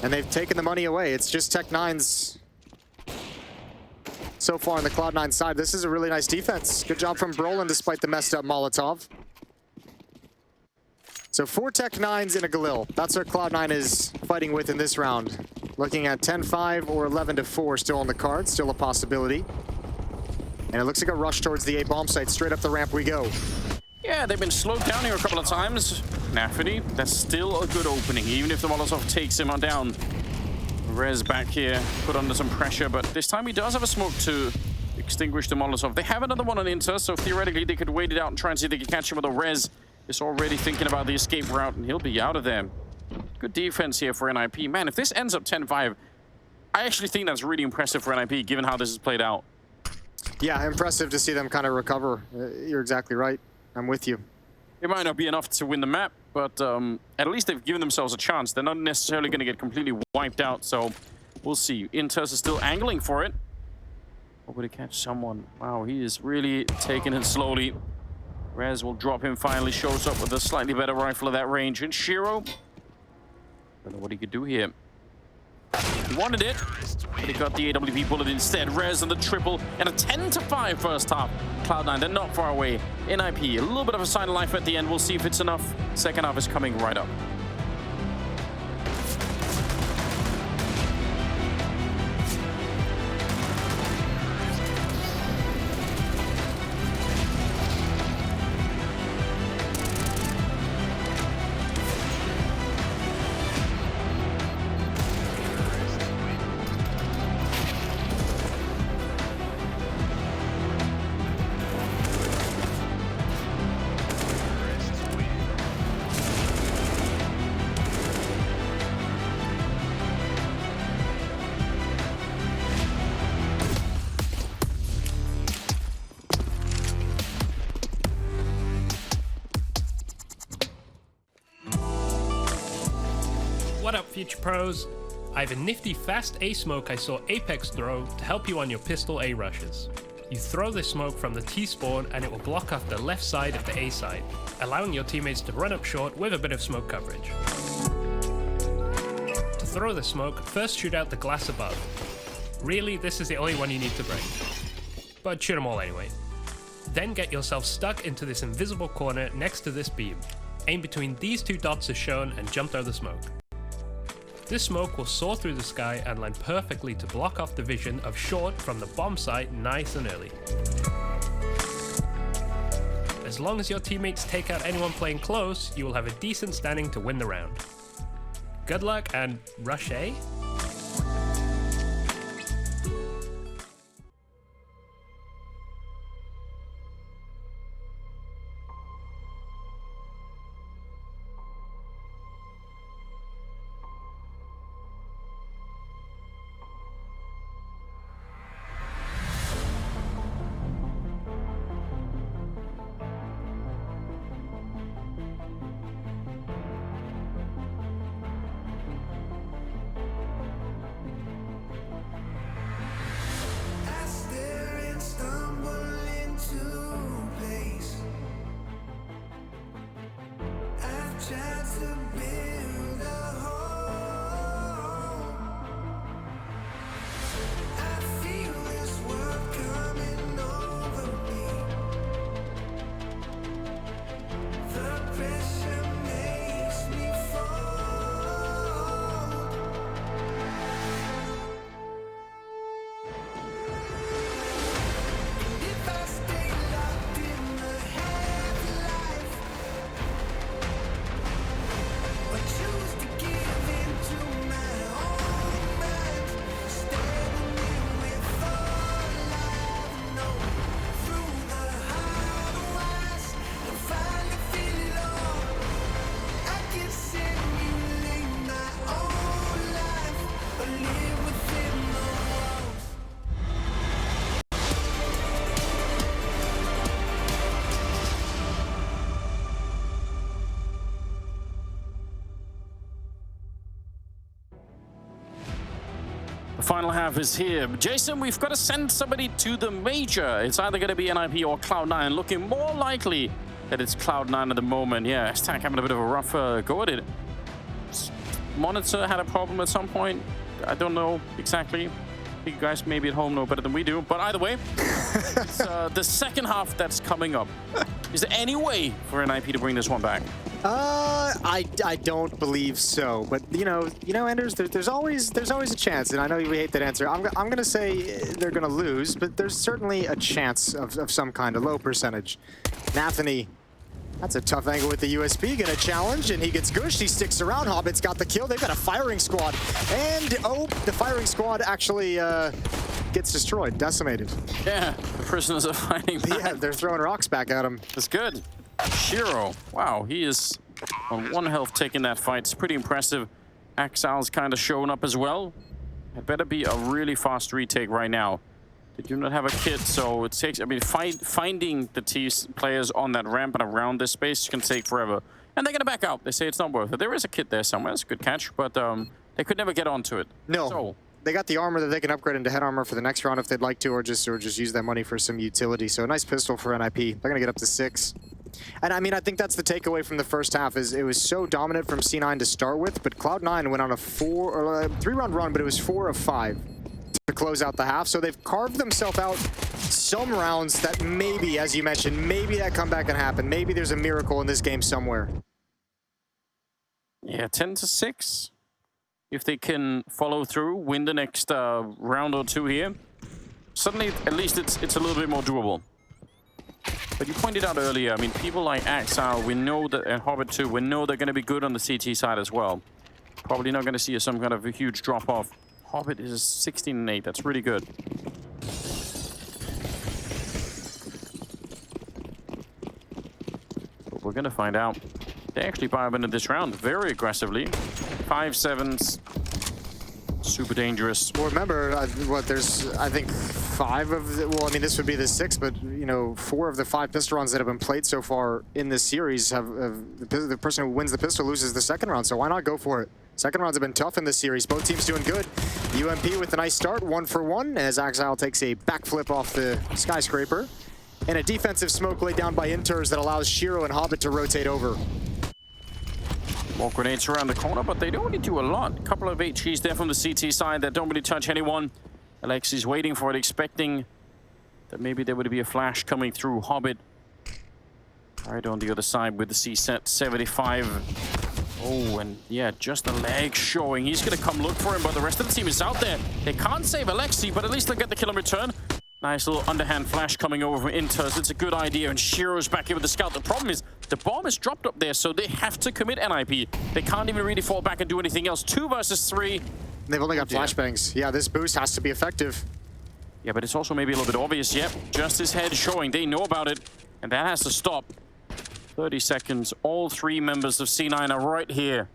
and they've taken the money away. It's just Tech9's so far on the Cloud9 side. This is a really nice defense. Good job from Brolin despite the messed up Molotov. So 4 Tech9s in a Galil. That's what Cloud9 is fighting with in this round. Looking at 10-5 or 11-4 still on the card, still a possibility. And it looks like a rush towards the A-bomb site. Straight up the ramp we go. Yeah, they've been slowed down here a couple of times. Nathany, that's still a good opening, even if the Molotov takes him on down. Rez back here, put under some pressure, but this time he does have a smoke to extinguish the Molotov. They have another one on Inter, so theoretically they could wait it out and try and see if they can catch him, with a Rez is already thinking about the escape route, and he'll be out of there. Good defense here for NiP. Man, if this ends up 10-5, I actually think that's really impressive for NiP, given how this has played out. Yeah, impressive to see them kind of recover. You're exactly right. I'm with you. It might not be enough to win the map, but at least they've given themselves a chance. They're not necessarily going to get completely wiped out, so we'll see. Inters is still angling for it. Or would he catch someone? Wow, he is really taking it slowly. Rez will drop him, finally shows up with a slightly better rifle at that range. And Shiro, don't know what he could do here. He wanted it, but he got the AWP bullet instead. Rez on the triple, and a 10-5 first half. Cloud9, they're not far away. NiP, a little bit of a sign of life at the end. We'll see if it's enough. Second half is coming right up. What up, Future Pros? I have a nifty fast A smoke I saw Apex throw to help you on your pistol A rushes. You throw this smoke from the T spawn and it will block off the left side of the A side, allowing your teammates to run up short with a bit of smoke coverage. To throw the smoke, first shoot out the glass above. Really, this is the only one you need to break, but shoot them all anyway. Then get yourself stuck into this invisible corner next to this beam. Aim between these two dots as shown and jump through the smoke. This smoke will soar through the sky and land perfectly to block off the vision of short from the bomb site nice and early. As long as your teammates take out anyone playing close, you will have a decent standing to win the round. Good luck and rush A? The final half is here. Jason, we've got to send somebody to the major. It's either going to be NiP or Cloud9. Looking more likely that it's Cloud9 at the moment. Yeah, Stack having a bit of a rough go at it. Monitor had a problem at some point. I don't know exactly. You guys maybe at home know better than we do. But either way, it's the second half that's coming up. Is there any way for NiP to bring this one back? I don't believe so. But you know, Anders, there's always a chance, and I know we hate that answer. I'm gonna say they're gonna lose, but there's certainly a chance of some kind, a low percentage. Nathany, that's a tough angle with the USB, gonna challenge, and he gets gushed. He sticks around. Hobbit's got the kill. They've got a firing squad, and oh, the firing squad actually gets destroyed, decimated. Yeah, the prisoners are fighting back. Yeah, they're throwing rocks back at him. That's good. Shiro, wow, he is on 1 health taking that fight. It's pretty impressive. Axal's kind of showing up as well. It better be a really fast retake right now. They do not have a kit, so it takes, I mean, finding the T players on that ramp and around this space can take forever. And they're going to back out. They say it's not worth it. There is a kit there somewhere. It's a good catch, but they could never get onto it. No. So, they got the armor that they can upgrade into head armor for the next round if they'd like to, or just use that money for some utility. So a nice pistol for NiP. They're going to get up to 6. And I mean, I think that's the takeaway from the first half, is it was so dominant from C9 to start with, but Cloud9 went on a 3-round run, but it was 4 of 5 to close out the half. So they've carved themselves out some rounds that maybe, as you mentioned, maybe that comeback can happen. Maybe there's a miracle in this game somewhere. yeah, 10-6. If they can follow through, win the next round or two here, suddenly at least it's a little bit more doable. But you pointed out earlier, I mean, people like Axal, we know that, and Hobbit too, we know they're going to be good on the CT side as well. Probably not going to see some kind of a huge drop-off. Hobbit is 16-8, that's really good. But we're going to find out. They actually buy up into this round very aggressively. 5-7s. Super dangerous. Well, remember, there's, I think, 5 of the, well, I mean, this would be the 6th, but, you know, 4 of the 5 pistol rounds that have been played so far in this series have the person who wins the pistol loses the second round, so why not go for it? Second rounds have been tough in this series. Both teams doing good. UMP with a nice start, 1 for 1, as Exile takes a backflip off the skyscraper. And a defensive smoke laid down by Inters that allows Shiro and Hobbit to rotate over. More grenades around the corner, but they don't really do a lot. A couple of HEs there from the CT side that don't really touch anyone. Aleksib's waiting for it, expecting that maybe there would be a flash coming through. Hobbit right on the other side with the C-set 75. Oh, and yeah, just a leg showing. He's going to come look for him, but the rest of the team is out there. They can't save Aleksib, but at least they'll get the kill in return. Nice little underhand flash coming over from Inters. It's a good idea, and Shiro's back here with the scout. The problem is the bomb is dropped up there, so they have to commit NiP. They can't even really fall back and do anything else. 2 versus 3. They've only got flashbangs. Yeah, this boost has to be effective. Yeah, but it's also maybe a little bit obvious. Yep, just his head showing. They know about it, and that has to stop. 30 seconds. All 3 members of C9 are right here.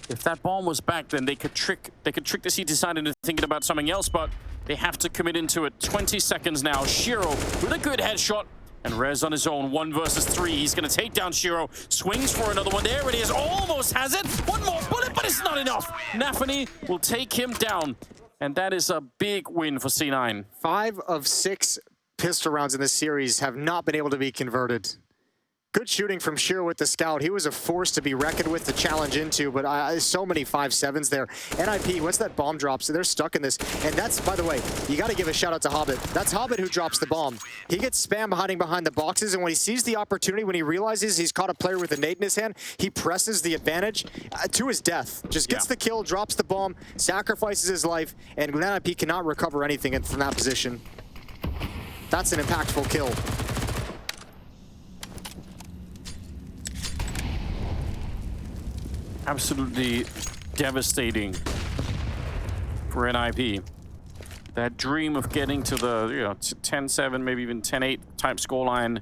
If that bomb was back, then they could trick the CT side into thinking about something else, but they have to commit into it. 20 seconds now. Shiro with a good headshot. And Rez on his own, 1 versus 3. He's going to take down Shiro. Swings for another one. There it is. Almost has it. One more bullet, but it's not enough. Nafany will take him down. And that is a big win for C9. 5 of 6 pistol rounds in this series have not been able to be converted. Good shooting from Shiro with the scout. He was a force to be reckoned with, to challenge into, but so many 5-7s there. NiP, once that bomb drops, they're stuck in this. And that's, by the way, you got to give a shout out to Hobbit. That's Hobbit who drops the bomb. He gets spam hiding behind the boxes, and when he sees the opportunity, when he realizes he's caught a player with a nade in his hand, he presses the advantage to his death. Just gets the kill, drops the bomb, sacrifices his life, and NiP cannot recover anything from that position. That's an impactful kill. Absolutely devastating for NiP. That dream of getting to the 10-7, maybe even 10-8 type scoreline,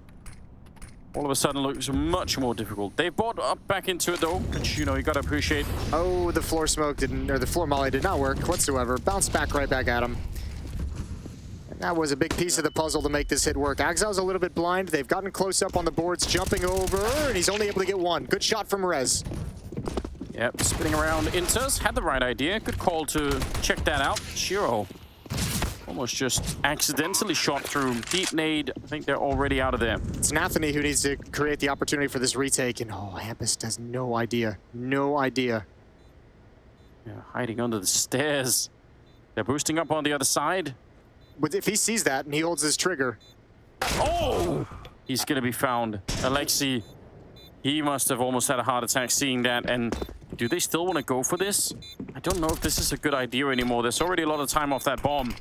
all of a sudden looks much more difficult. They bought up back into it though, which you got to appreciate. Oh, the floor smoke didn't, or the floor molly did not work whatsoever. Bounced back right back at him. And that was a big piece of the puzzle to make this hit work. Exile's a little bit blind. They've gotten close up on the boards, jumping over, and he's only able to get 1. Good shot from Rez. Yep, spinning around. Inters had the right idea. Good call to check that out. Shiro almost just accidentally shot through. Deep nade. I think they're already out of there. It's Nafany who needs to create the opportunity for this retake, and Hampus has no idea. No idea. Yeah, hiding under the stairs. They're boosting up on the other side. But if he sees that and he holds his trigger. Oh! He's gonna be found. Aleksib, he must have almost had a heart attack seeing that. And do they still want to go for this? I don't know if this is a good idea anymore. There's already a lot of time off that bomb.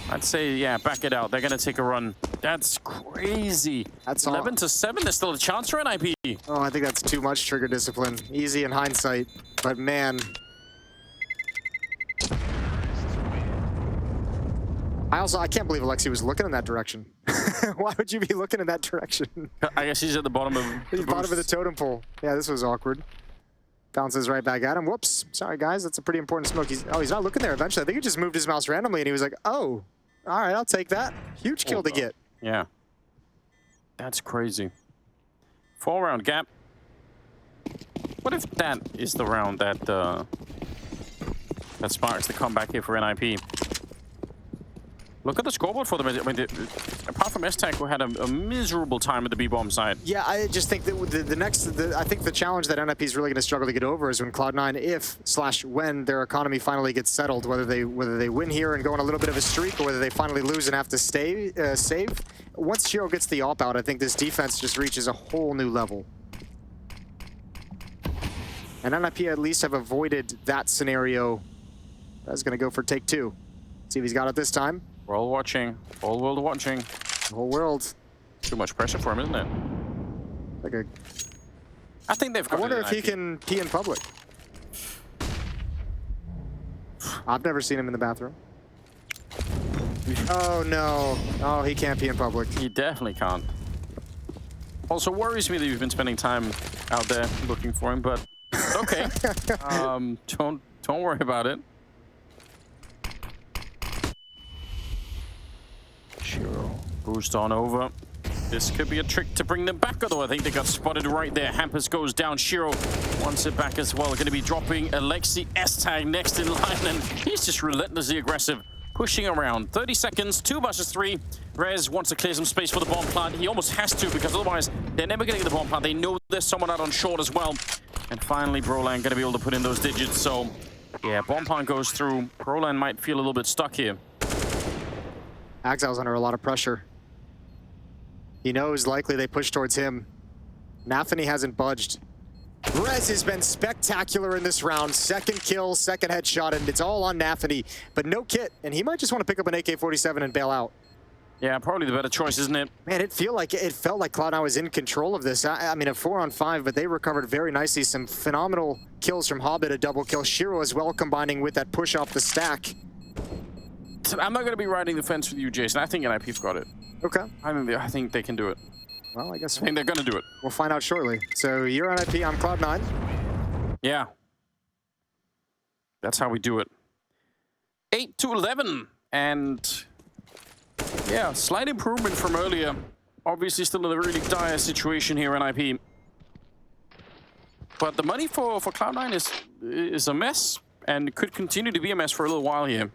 I'd say, yeah, back it out. They're going to take a run. That's crazy. That's 11-7. There's still a chance for NiP. Oh, I think that's too much trigger discipline. Easy in hindsight. But man. I can't believe Aleksib was looking in that direction. Why would you be looking in that direction? I guess he's at the bottom of the bottom of the totem pole. Yeah, this was awkward. Bounces right back at him. Whoops. Sorry, guys. That's a pretty important smoke. He's not looking there eventually. I think he just moved his mouse randomly, and he was like, oh, all right, I'll take that. Huge kill to get. Yeah. That's crazy. 4-round gap. What if that is the round that that sparks the comeback here for NiP? Look at the scoreboard for them. I mean, apart from S-Tech, who had a miserable time at the B-bomb side. Yeah, I just think that I think the challenge that NiP is really going to struggle to get over is when Cloud9, when their economy finally gets settled, whether they win here and go on a little bit of a streak, or whether they finally lose and have to save. Once Shiro gets the AWP out, I think this defense just reaches a whole new level. And NiP at least have avoided that scenario. That's going to go for take 2. See if he's got it this time. We're all watching. Whole world watching. The whole world. Too much pressure for him, isn't it? I think they've got I wonder if he can pee in public. I've never seen him in the bathroom. Oh, no. Oh, he can't pee in public. He definitely can't. Also worries me that you've been spending time out there looking for him, but okay. Don't worry about it. Shiro boost on over. This could be a trick to bring them back, although I think they got spotted right there. Hampus goes down. Shiro wants it back as well. Going to be dropping Aleksib S-Tag next in line, and he's just relentlessly aggressive, pushing around. 30 seconds, 2 versus 3. Rez wants to clear some space for the bomb plant. He almost has to, because otherwise they're never getting the bomb plant. They know there's someone out on short as well. And finally, Brolan going to be able to put in those digits. So, yeah, bomb plant goes through. Brolan might feel a little bit stuck here. Axel's under a lot of pressure. He knows likely they push towards him. Nafany hasn't budged. Rez has been spectacular in this round. Second kill, second headshot, and it's all on Nafany, but no kit. And he might just want to pick up an AK-47 and bail out. Yeah, probably the better choice, isn't it? Man, it felt like Cloud9 was in control of this. I mean, a 4-on-5, but they recovered very nicely. Some phenomenal kills from Hobbit, a double kill. Shiro as well, combining with that push off the stack. I'm not going to be riding the fence with you, Jason. I think NiP's got it. Okay. I think they can do it. Well, I guess I think they're going to do it. We'll find out shortly. So you're on NiP, I'm Cloud9. Yeah. That's how we do it. 8-11. And yeah, slight improvement from earlier. Obviously still in a really dire situation here in NiP. But the money for Cloud9 is a mess, and could continue to be a mess for a little while here.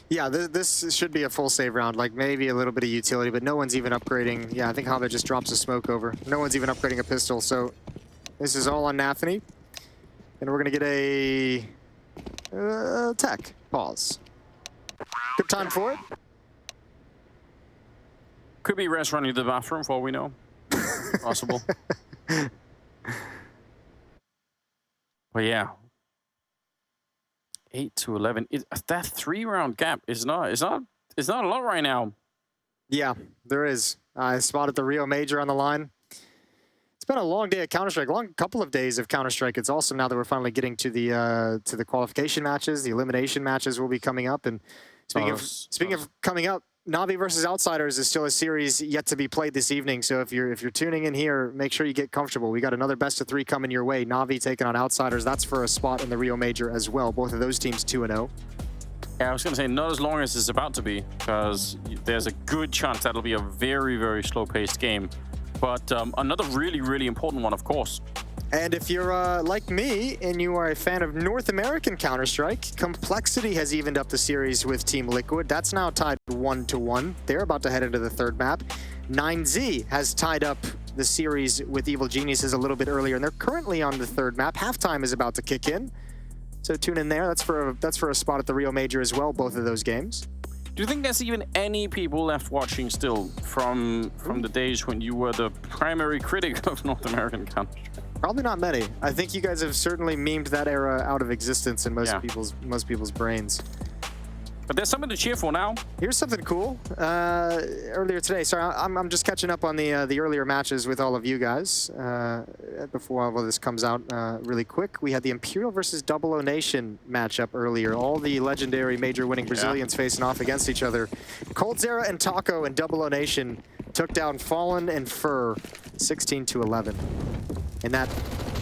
Yeah, this should be a full save round, like maybe a little bit of utility, but no one's even upgrading. Yeah, I think Hobbit just drops a smoke over. No one's even upgrading a pistol, so this is all on Nafany. And we're gonna get a tech pause. Good time for it. Could be Rez running to the bathroom for all we know. Possible. But yeah. 8-11. That 3-round gap is not a lot right now. Yeah, there is. I spotted the Rio Major on the line. It's been a long day of Counter-Strike, long couple of days of Counter-Strike. It's also now that we're finally getting to the qualification matches, the elimination matches will be coming up. And speaking of coming up, Na'Vi versus Outsiders is still a series yet to be played this evening. So if you're tuning in here, make sure you get comfortable. We got another best of 3 coming your way. Na'Vi taking on Outsiders. That's for a spot in the Rio Major as well. Both of those teams 2-0. Yeah, I was going to say not as long as it's about to be, because there's a good chance that'll be a very, very slow-paced game. But another really, really important one, of course. And if you're like me and you are a fan of North American Counter-Strike, Complexity has evened up the series with Team Liquid. That's now tied 1-1. They're about to head into the third map. 9Z has tied up the series with Evil Geniuses a little bit earlier, and they're currently on the third map. Halftime is about to kick in. So tune in there. That's for a spot at the Rio Major as well, both of those games. Do you think there's even any people left watching still from the days when you were the primary critic of North American Counter-Strike? Probably not many. I think you guys have certainly memed that era out of existence in most people's brains. But there's something to cheer for now. Here's something cool. Earlier today, sorry, I'm just catching up on the earlier matches with all of you guys. Before all of this comes out really quick, we had the Imperial versus 00 Nation matchup earlier. All the legendary major winning Brazilians facing off against each other. Coldzera and Taco and 00 Nation took down Fallen and Fur 16-11 in that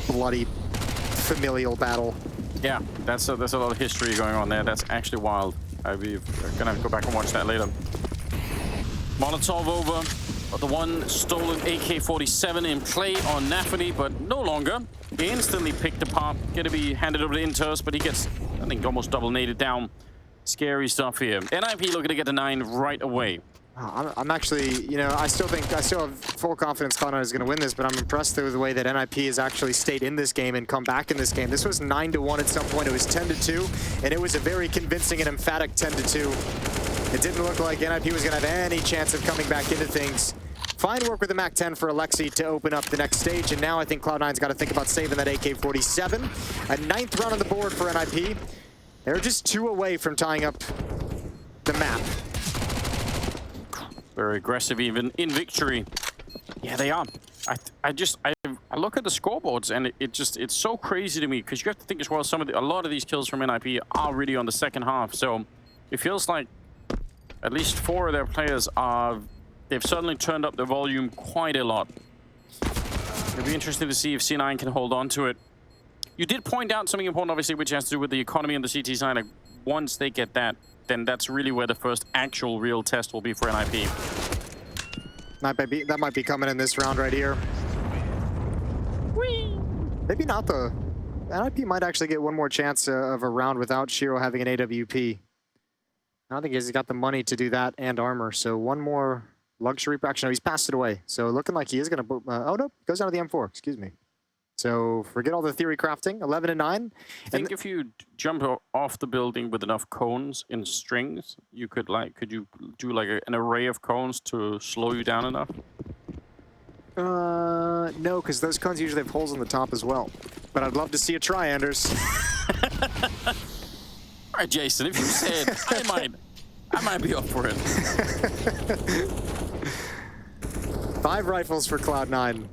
bloody familial battle. Yeah, there's a lot of history going on there. That's actually wild. I'm gonna have to go back and watch that later. Molotov over. The one stolen AK-47 in play on Nafany, but no longer. Instantly picked apart. Gonna be handed over to Intus, but he gets, I think, almost double naded down. Scary stuff here. NiP looking to get to 9 right away. I'm actually, you know, I still have full confidence Cloud9 is going to win this, but I'm impressed with the way that NiP has actually stayed in this game and come back in this game. This was 9-1 at some point. It was 10-2, and it was a very convincing and emphatic 10-2. It didn't look like NiP was going to have any chance of coming back into things. Fine work with the MAC-10 for Aleksib to open up the next stage, and now I think Cloud9's got to think about saving that AK-47. A 9th round on the board for NiP. They're just 2 away from tying up the map. Very aggressive even in victory. Yeah, they are. I look at the scoreboards and it's so crazy to me, because you have to think as well, a lot of these kills from NiP are really on the second half. So it feels like at least 4 of their players they've suddenly turned up the volume quite a lot. It'll be interesting to see if C9 can hold on to it. You did point out something important, obviously, which has to do with the economy on the CT side. Like, once they get that, then that's really where the first actual real test will be for NiP. That might be coming in this round right here. Whee! Maybe not the... NiP might actually get one more chance of a round without Shiro having an AWP. I don't think he's got the money to do that and armor, so one more luxury fraction. No, he's passed it away. So looking like he is going to... oh, no, goes down to the M4, excuse me. So forget all the theory crafting, 11 and 9. I think if you jump off the building with enough cones in strings, you could you do like an array of cones to slow you down enough? No, because those cones usually have holes in the top as well. But I'd love to see a try, Anders. All right, Jason, if you said, I might be up for it. 5 rifles for Cloud9.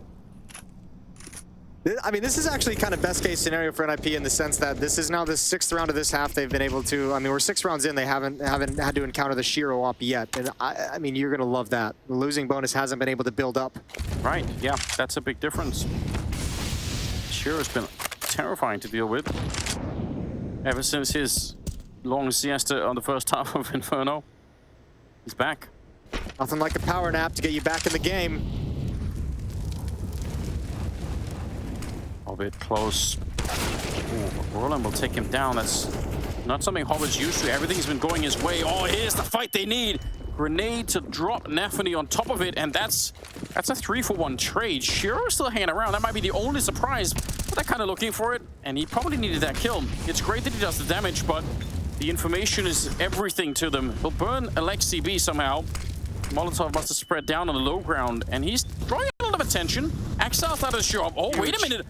I mean, this is actually kind of best case scenario for NiP in the sense that this is now the 6th round of this half they've been able to. I mean, we're 6 rounds in. They haven't had to encounter the Shiro op yet, and I mean, you're gonna love that. The losing bonus hasn't been able to build up. Right. Yeah, that's a big difference. Shiro's been terrifying to deal with ever since his long siesta on the first half of Inferno. He's back. Nothing like a power nap to get you back in the game. Hobbit close. Ooh, Roland will take him down. That's not something Hobbit's used to. Everything's been going his way. Oh, here's the fight they need. Grenade to drop Nafany on top of it, and that's a 3-for-1 trade. Shiro is still hanging around. That might be the only surprise, but they're kind of looking for it, and he probably needed that kill. It's great that he does the damage, but the information is everything to them. He'll burn Aleksib somehow. Molotov must have spread down on the low ground, and he's drawing a lot of attention. Axal's out of the show up. Oh, wait a minute.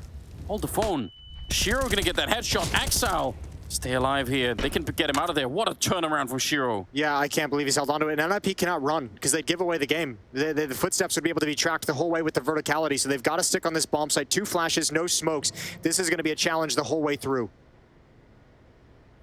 Hold the phone. Shiro gonna get that headshot. Axal, stay alive here. They can get him out of there. What a turnaround from Shiro. Yeah, I can't believe he's held onto it. And NiP cannot run because they'd give away the game. The footsteps would be able to be tracked the whole way with the verticality, so they've got to stick on this bomb site. 2 flashes, no smokes. This is going to be a challenge the whole way through.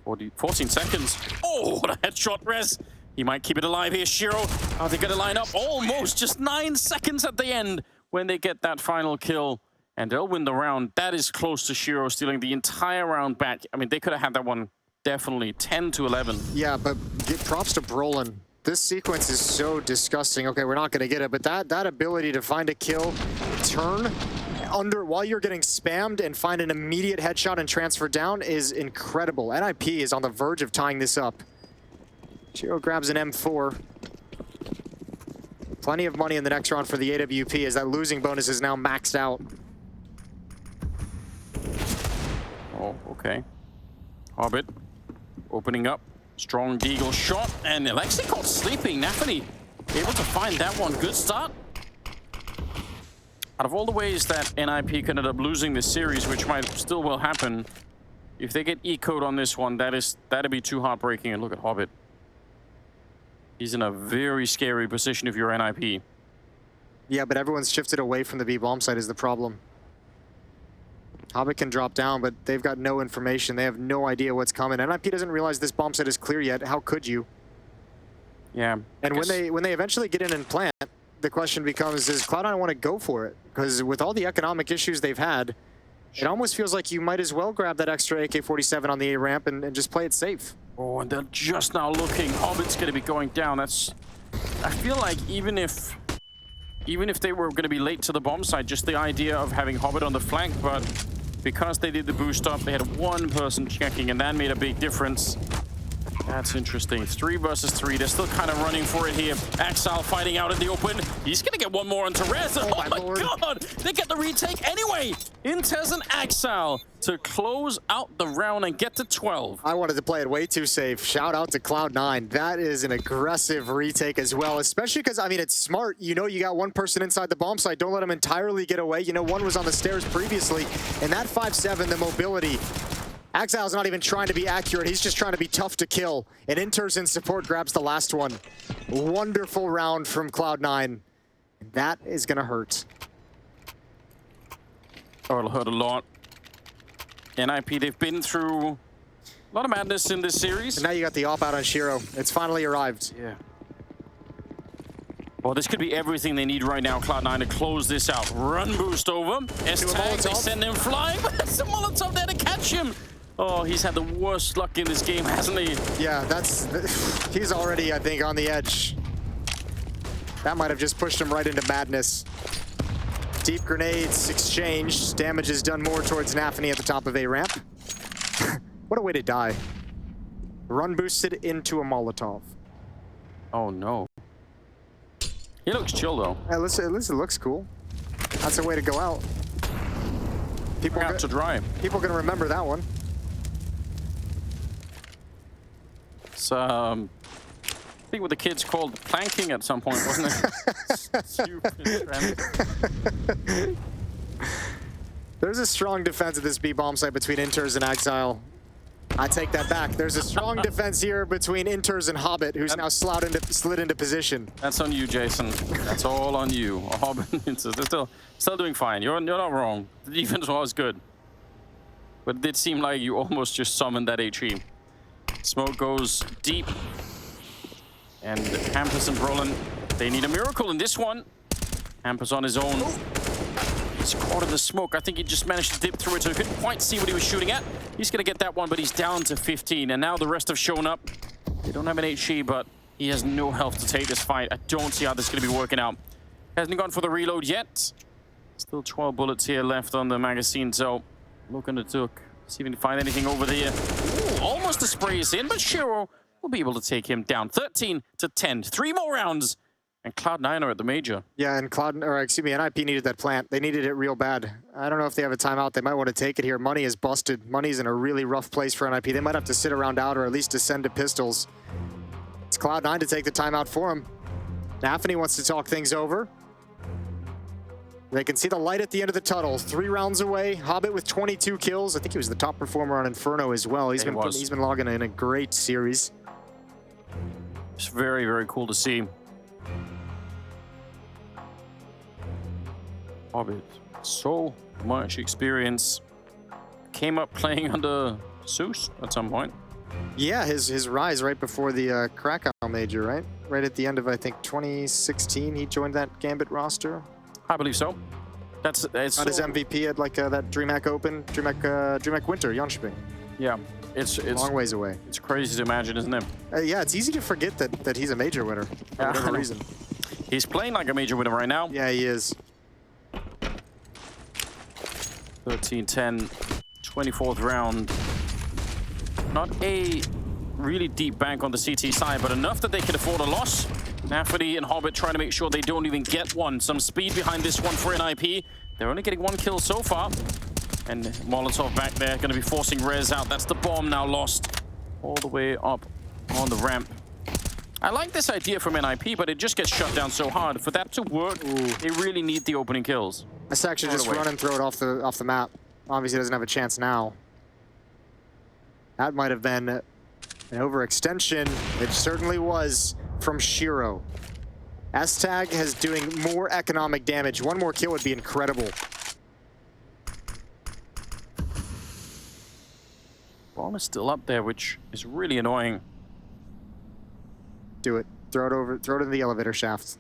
14 seconds. Oh, what a headshot, Rez. He might keep it alive here, Shiro. Are they going to line up? Almost just 9 seconds at the end when they get that final kill. And they'll win the round. That is close to Shiro stealing the entire round back. I mean, they could have had that one definitely 10-11. Yeah, but give props to Brolin. This sequence is so disgusting. Okay, we're not going to get it, but that ability to find a kill, turn under while you're getting spammed and find an immediate headshot and transfer down is incredible. NiP is on the verge of tying this up. Shiro grabs an M4. Plenty of money in the next round for the AWP as that losing bonus is now maxed out. Oh, okay. Hobbit opening up. Strong deagle shot. And Aleksib caught sleeping. Nafany able to find that one. Good start. Out of all the ways that NiP could end up losing this series, which might still well happen, if they get ecoed on this one, that'd be too heartbreaking. And look at Hobbit. He's in a very scary position if you're NiP. Yeah, but everyone's shifted away from the B bomb site is the problem. Hobbit can drop down, but they've got no information. They have no idea what's coming. NiP doesn't realize this bomb site is clear yet. How could you? Yeah. And when they eventually get in and plant, the question becomes, does Cloud9 want to go for it? Because with all the economic issues they've had, it almost feels like you might as well grab that extra AK-47 on the A ramp and just play it safe. Oh, and they're just now looking. Hobbit's going to be going down. I feel like even if they were going to be late to the bomb site, just the idea of having Hobbit on the flank, but because they did the boost up, they had one person checking, and that made a big difference. That's interesting. 3 versus 3. They're still kind of running for it here. Axal fighting out in the open. He's going to get one more on Therese. Oh my God! They get the retake anyway. Intez and Axal to close out the round and get to 12. I wanted to play it way too safe. Shout out to Cloud9. That is an aggressive retake as well, especially because, I mean, it's smart. You know you got one person inside the bomb site. Don't let them entirely get away. You know, one was on the stairs previously. And that 5-7, the mobility, Axal's not even trying to be accurate. He's just trying to be tough to kill. And Inters in support grabs the last one. Wonderful round from Cloud9. That is going to hurt. Oh, it'll hurt a lot. NiP, they've been through a lot of madness in this series. And now you got the op out on Shiro. It's finally arrived. Yeah. Well, this could be everything they need right now, Cloud9, to close this out. Run boost over. S-Tag, they send him flying, but there's a Molotov there to catch him. Oh, he's had the worst luck in this game, hasn't he? Yeah, he's already, I think, on the edge. That might have just pushed him right into madness. Deep grenades exchanged. Damage is done more towards Nafany at the top of A ramp. What a way to die. Run boosted into a Molotov. Oh no. He looks chill though. At least it looks cool. That's a way to go out. People Out to dry. People gonna remember that one. It's I think what the kids called planking at some point, wasn't it? Stupid trend. There's a strong defense at this B bomb site between Inters and Exile. I take that back. There's a strong defense here between Inters and Hobbit, who's now slid into position. That's on you, Jason. That's all on you. Hobbit, they're still doing fine. You're not wrong. The defense was good. But it did seem like you almost just summoned that HE. Smoke goes deep. And Hampus and Brolin, they need a miracle in this one. Hampus on his own. He's caught in the smoke. I think he just managed to dip through it, so he couldn't quite see what he was shooting at. He's going to get that one, but he's down to 15. And now the rest have shown up. They don't have an HE, but he has no health to take this fight. I don't see how this is going to be working out. Hasn't gone for the reload yet. Still 12 bullets here left on the magazine, so looking to see if he can find anything over there. Ooh, almost a spray is in, but Shiro will be able to take him down. 13 to 10. 3 more rounds. And Cloud9 are at the major. Yeah, and NiP needed that plant. They needed it real bad. I don't know if they have a timeout. They might want to take it here. Money is busted. Money's in a really rough place for NiP. They might have to sit around out or at least descend to pistols. It's Cloud9 to take the timeout for him. Nafany wants to talk things over. They can see the light at the end of the tunnel. 3 rounds away. Hobbit with 22 kills. I think he was the top performer on Inferno as well. He's been logging in a great series. It's very, very cool to see. Hobbit, so much experience. Came up playing under Zeus at some point. Yeah, his rise right before the Krakow major, right? Right at the end of, I think, 2016, he joined that Gambit roster. I believe so. It's got his MVP at like that DreamHack Open, DreamHack Winter, Jönköping. Yeah, it's a long ways away. It's crazy to imagine, isn't it? Yeah, it's easy to forget that he's a major winner for whatever reason. He's playing like a major winner right now. Yeah, he is. 13-10, 24th round. Not a really deep bank on the CT side, but enough that they can afford a loss. Nafany and Hobbit trying to make sure they don't even get one. Some speed behind this one for NiP. They're only getting 1 kill so far. And Molotov back there, going to be forcing Rez out. That's the bomb now lost. All the way up on the ramp. I like this idea from NiP, but it just gets shut down so hard. For that to work, they really need the opening kills. Let's actually just run and throw it off the map. Obviously doesn't have a chance now. That might have been an overextension. It certainly was from Shiro. S-Tag is doing more economic damage. 1 more kill would be incredible. Bomb is still up there, which is really annoying. Do it. Throw it in the elevator shaft.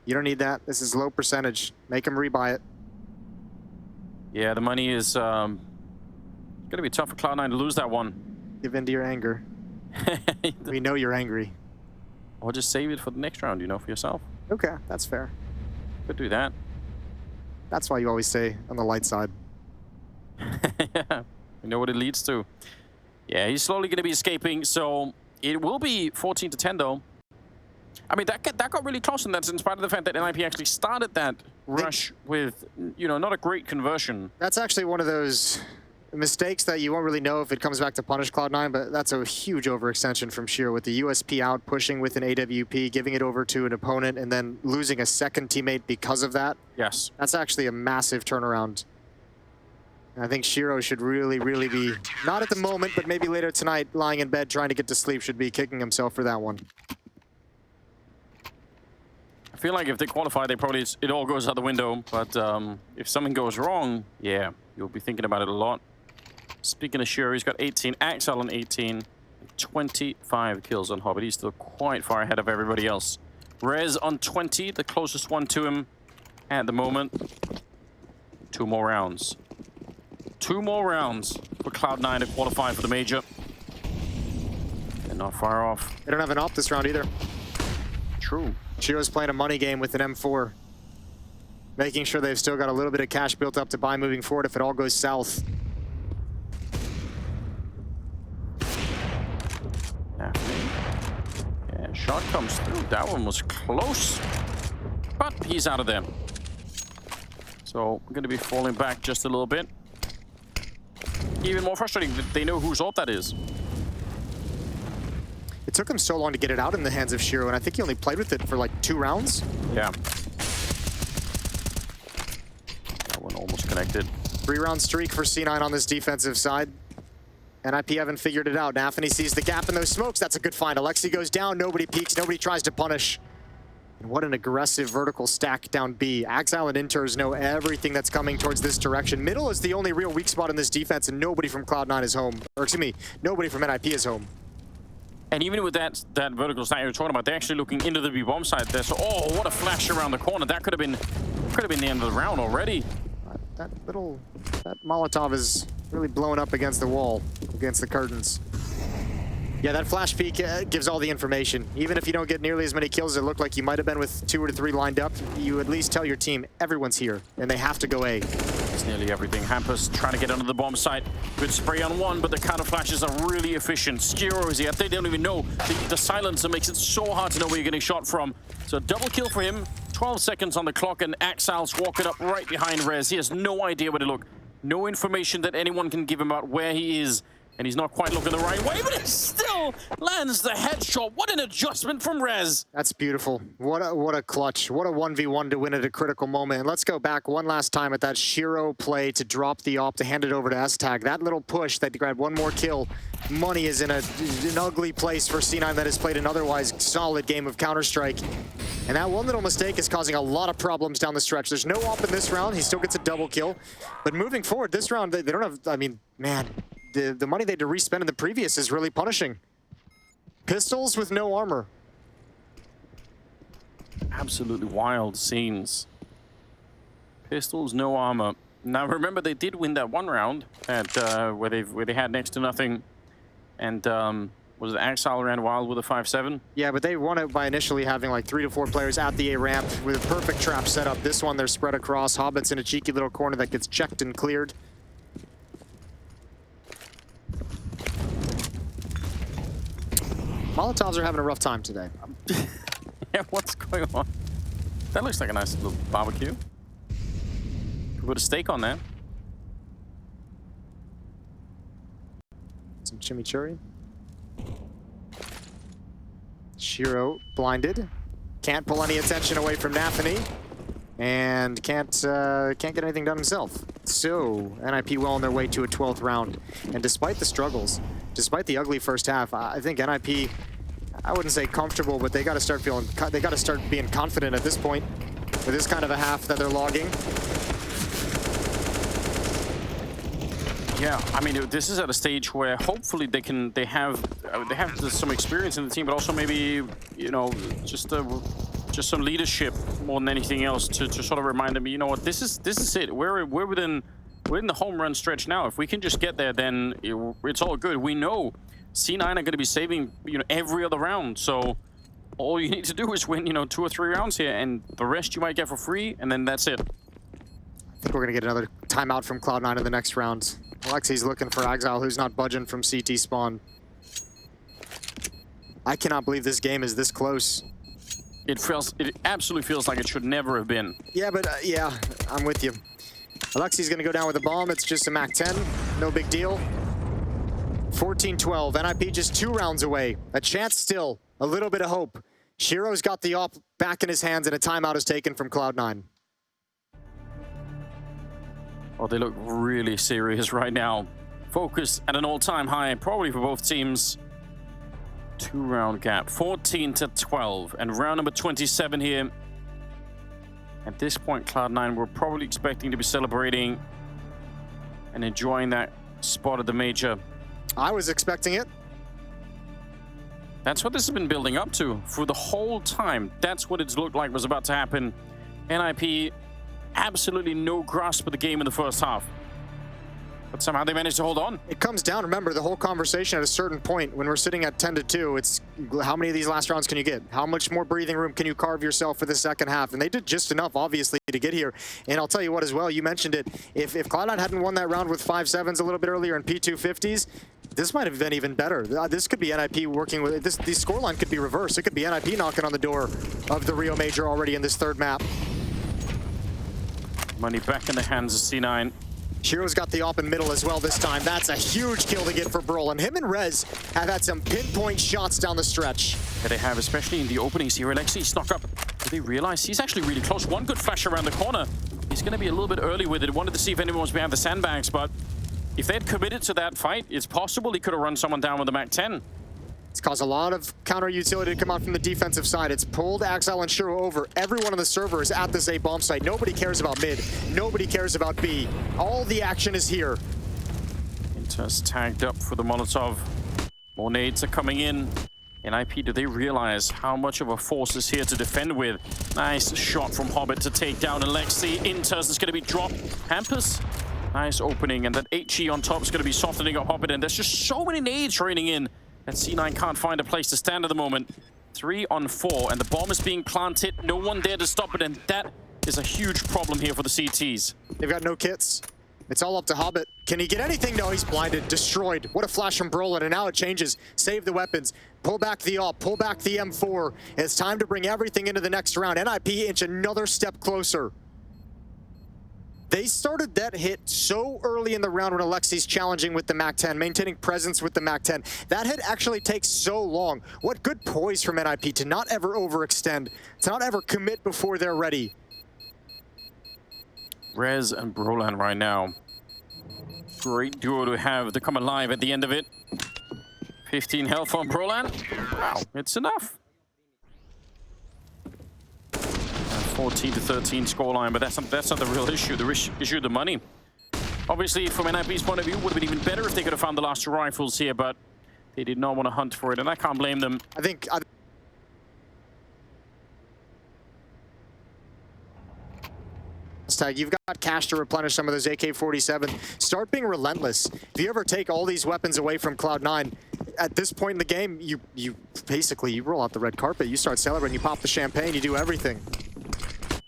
You don't need that. This is low percentage. Make him rebuy it. Yeah, the money is going to be tough for Cloud9 to lose that one. Give in to your anger. We know you're angry. Or just save it for the next round, you know, for yourself. Okay, that's fair. Could do that. That's why you always stay on the light side. Yeah, we know what it leads to. Yeah, he's slowly going to be escaping, so it will be 14 to 10 though. I mean, that got really close, and that's in spite of the fact that NiP actually started that rush with, you know, not a great conversion. That's actually one of those mistakes that you won't really know if it comes back to punish Cloud9, but that's a huge overextension from Shiro with the USP out, pushing with an AWP, giving it over to an opponent, and then losing a second teammate because of that. Yes. That's actually a massive turnaround. And I think Shiro should really, really be, not at the moment, but maybe later tonight, lying in bed trying to get to sleep, should be kicking himself for that one. I feel like if they qualify, it all goes out the window. But if something goes wrong, yeah, you'll be thinking about it a lot. Speaking of Shiro, he's got 18, Axel on 18, 25 kills on Hobbit. He's still quite far ahead of everybody else. Rez on 20, the closest one to him at the moment. 2 more rounds. 2 more rounds for Cloud9 to qualify for the major. They're not far off. They don't have an op this round either. True. Chiro's playing a money game with an M4. Making sure they've still got a little bit of cash built up to buy moving forward if it all goes south. Yeah, shot comes through. That one was close. But he's out of there. So we're going to be falling back just a little bit. Even more frustrating that they know whose ult that is. It took him so long to get it out in the hands of Shiro, and I think he only played with it for like 2 rounds. Yeah. That one almost connected. 3-round streak for C9 on this defensive side. NiP haven't figured it out. Nafany sees the gap in those smokes. That's a good find. Aleksib goes down. Nobody peeks. Nobody tries to punish. And what an aggressive vertical stack down B. Axile and Inters know everything that's coming towards this direction. Middle is the only real weak spot in this defense, and nobody from Cloud9 is home. Or excuse me, nobody from NiP is home. And even with that vertical stack you're talking about, they're actually looking into the B bomb side there. So, oh, what a flash around the corner. That could have been the end of the round already. That Molotov is really blown up against the wall, against the curtains. Yeah, that flash peek gives all the information. Even if you don't get nearly as many kills as it looked like you might have been with 2 or 3 lined up, you at least tell your team everyone's here, and they have to go A. It's nearly everything. Hampus trying to get under the bomb site. Good spray on one, but the counter flashes are really efficient. Skiro is here. They don't even know. The silencer makes it so hard to know where you're getting shot from. So double kill for him. 12 seconds on the clock, and Axile's walking up right behind Rez. He has no idea where to look. No information that anyone can give him about where he is. And he's not quite looking the right way, but he still lands the headshot. What an adjustment from Rez. That's beautiful. What a clutch. What a 1v1 to win at a critical moment. And let's go back one last time at that Shiro play to drop the op, to hand it over to S-Tag. That little push that grabbed one more kill. Money is in an ugly place for C9 that has played an otherwise solid game of Counter-Strike. And that one little mistake is causing a lot of problems down the stretch. There's no op in this round. He still gets a double kill. But moving forward, this round, they don't have, I mean, man, the money they had to re-spend in the previous is really punishing. Pistols with no armor. Absolutely wild scenes. Pistols, no armor. Now remember, they did win that one round at where they had next to nothing, and was it Axile ran wild with a 5-7? Yeah, but they won it by initially having like 3 to 4 players at the A ramp with a perfect trap setup. This one they're spread across. Hobbit's in a cheeky little corner that gets checked and cleared. Molotovs are having a rough time today. Yeah, what's going on? That looks like a nice little barbecue. Could put a steak on that. Some chimichurri. Shiro blinded. Can't pull any attention away from Nafany. And can't get anything done himself. So, NiP well on their way to a 12th round. And despite the struggles, despite the ugly first half, I think NiP, I wouldn't say comfortable, but they got to start being confident at this point with this kind of a half that they're logging. Yeah, I mean, this is at a stage where hopefully they have some experience in the team, but also maybe, you know, just some leadership more than anything else to sort of remind them, you know what, this is it. We're in the home run stretch now. If we can just get there, then it's all good. We know C9 are going to be saving, you know, every other round. So all you need to do is win, you know, 2 or 3 rounds here, and the rest you might get for free, and then that's it. I think we're going to get another timeout from Cloud9 in the next round. Alexi's looking for Axile, who's not budging from CT spawn. I cannot believe this game is this close. It absolutely feels like it should never have been. Yeah, but yeah, I'm with you. Alexi's gonna go down with a bomb. It's just a MAC-10, no big deal. 14-12, NiP just 2 rounds away. A chance still, a little bit of hope. Shiro's got the op back in his hands, and a timeout is taken from Cloud9. Oh, they look really serious right now. Focus at an all-time high, probably for both teams. 2-round gap, 14-12, and round number 27 here. At this point, Cloud9 were probably expecting to be celebrating and enjoying that spot at the major. I was expecting it. That's what this has been building up to for the whole time. That's what it's looked like was about to happen. NiP, absolutely no grasp of the game in the first half. But somehow they managed to hold on. It comes down, remember, the whole conversation at a certain point, when we're sitting at 10-2, it's how many of these last rounds can you get? How much more breathing room can you carve yourself for the second half? And they did just enough, obviously, to get here. And I'll tell you what as well, you mentioned it, if Cloud9 hadn't won that round with 5-7s a little bit earlier and P250s, this might have been even better. This could be NiP working with this. The scoreline could be reversed. It could be NiP knocking on the door of the Rio Major already in this third map. Money back in the hands of C9. Shiro's got the op in middle as well this time. That's a huge kill to get for Brolin. Him and Rez have had some pinpoint shots down the stretch. Yeah, they have, especially in the openings here. Aleksib snuck up. Do they realize he's actually really close? One good flash around the corner. He's going to be a little bit early with it. Wanted to see if anyone was behind the sandbags, but if they had committed to that fight, it's possible he could have run someone down with the MAC-10. It's caused a lot of counter utility to come out from the defensive side. It's pulled Axel and Shiro over. Everyone on the server is at this A bomb site. Nobody cares about mid. Nobody cares about B. All the action is here. Inter's tagged up for the Molotov. More nades are coming in. NiP, do they realize how much of a force is here to defend with? Nice shot from Hobbit to take down Aleksib. Inter's is going to be dropped. Hampus, nice opening. And that HE on top is going to be softening up Hobbit. And there's just so many nades raining in. And C9 can't find a place to stand at the moment. 3 on 4, and the bomb is being planted. No one there to stop it, and that is a huge problem here for the CTs. They've got no kits. It's all up to Hobbit. Can he get anything? No, he's blinded, destroyed. What a flash from Brolin, and now it changes. Save the weapons, pull back the AWP, pull back the M4. It's time to bring everything into the next round. NiP inch another step closer. They started that hit so early in the round when Aleksib's challenging with the MAC-10, maintaining presence with the MAC-10. That hit actually takes so long. What good poise from NiP to not ever overextend, to not ever commit before they're ready. Rez and Brolin right now. Great duo to have to come alive at the end of it. 15 health on Brolin. Wow, it's enough. 14 to 13 scoreline, but that's not the real issue. The issue, the money. Obviously, from NiP's point of view, it would have been even better if they could have found the last 2 rifles here, but they did not want to hunt for it, and I can't blame them. I think You've got cash to replenish some of those AK-47. Start being relentless. If you ever take all these weapons away from Cloud9, at this point in the game, you basically roll out the red carpet. You start celebrating, you pop the champagne, you do everything.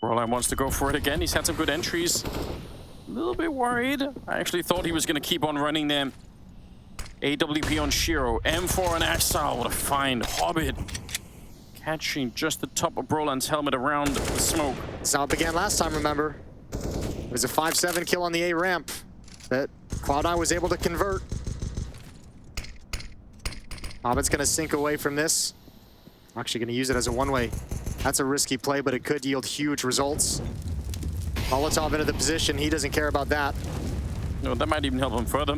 Brolin wants to go for it again. He's had some good entries. A little bit worried. I actually thought he was going to keep on running them. AWP on Shiro. M4 on Axel. What a find. Hobbit catching just the top of Brolin's helmet around the smoke. That's how it began last time, remember? It was a 5-7 kill on the A ramp that Cloud9 was able to convert. Hobbit's going to sink away from this. Actually going to use it as a one-way. That's a risky play, but it could yield huge results. Molotov into the position. He doesn't care about that. No, that might even help him further.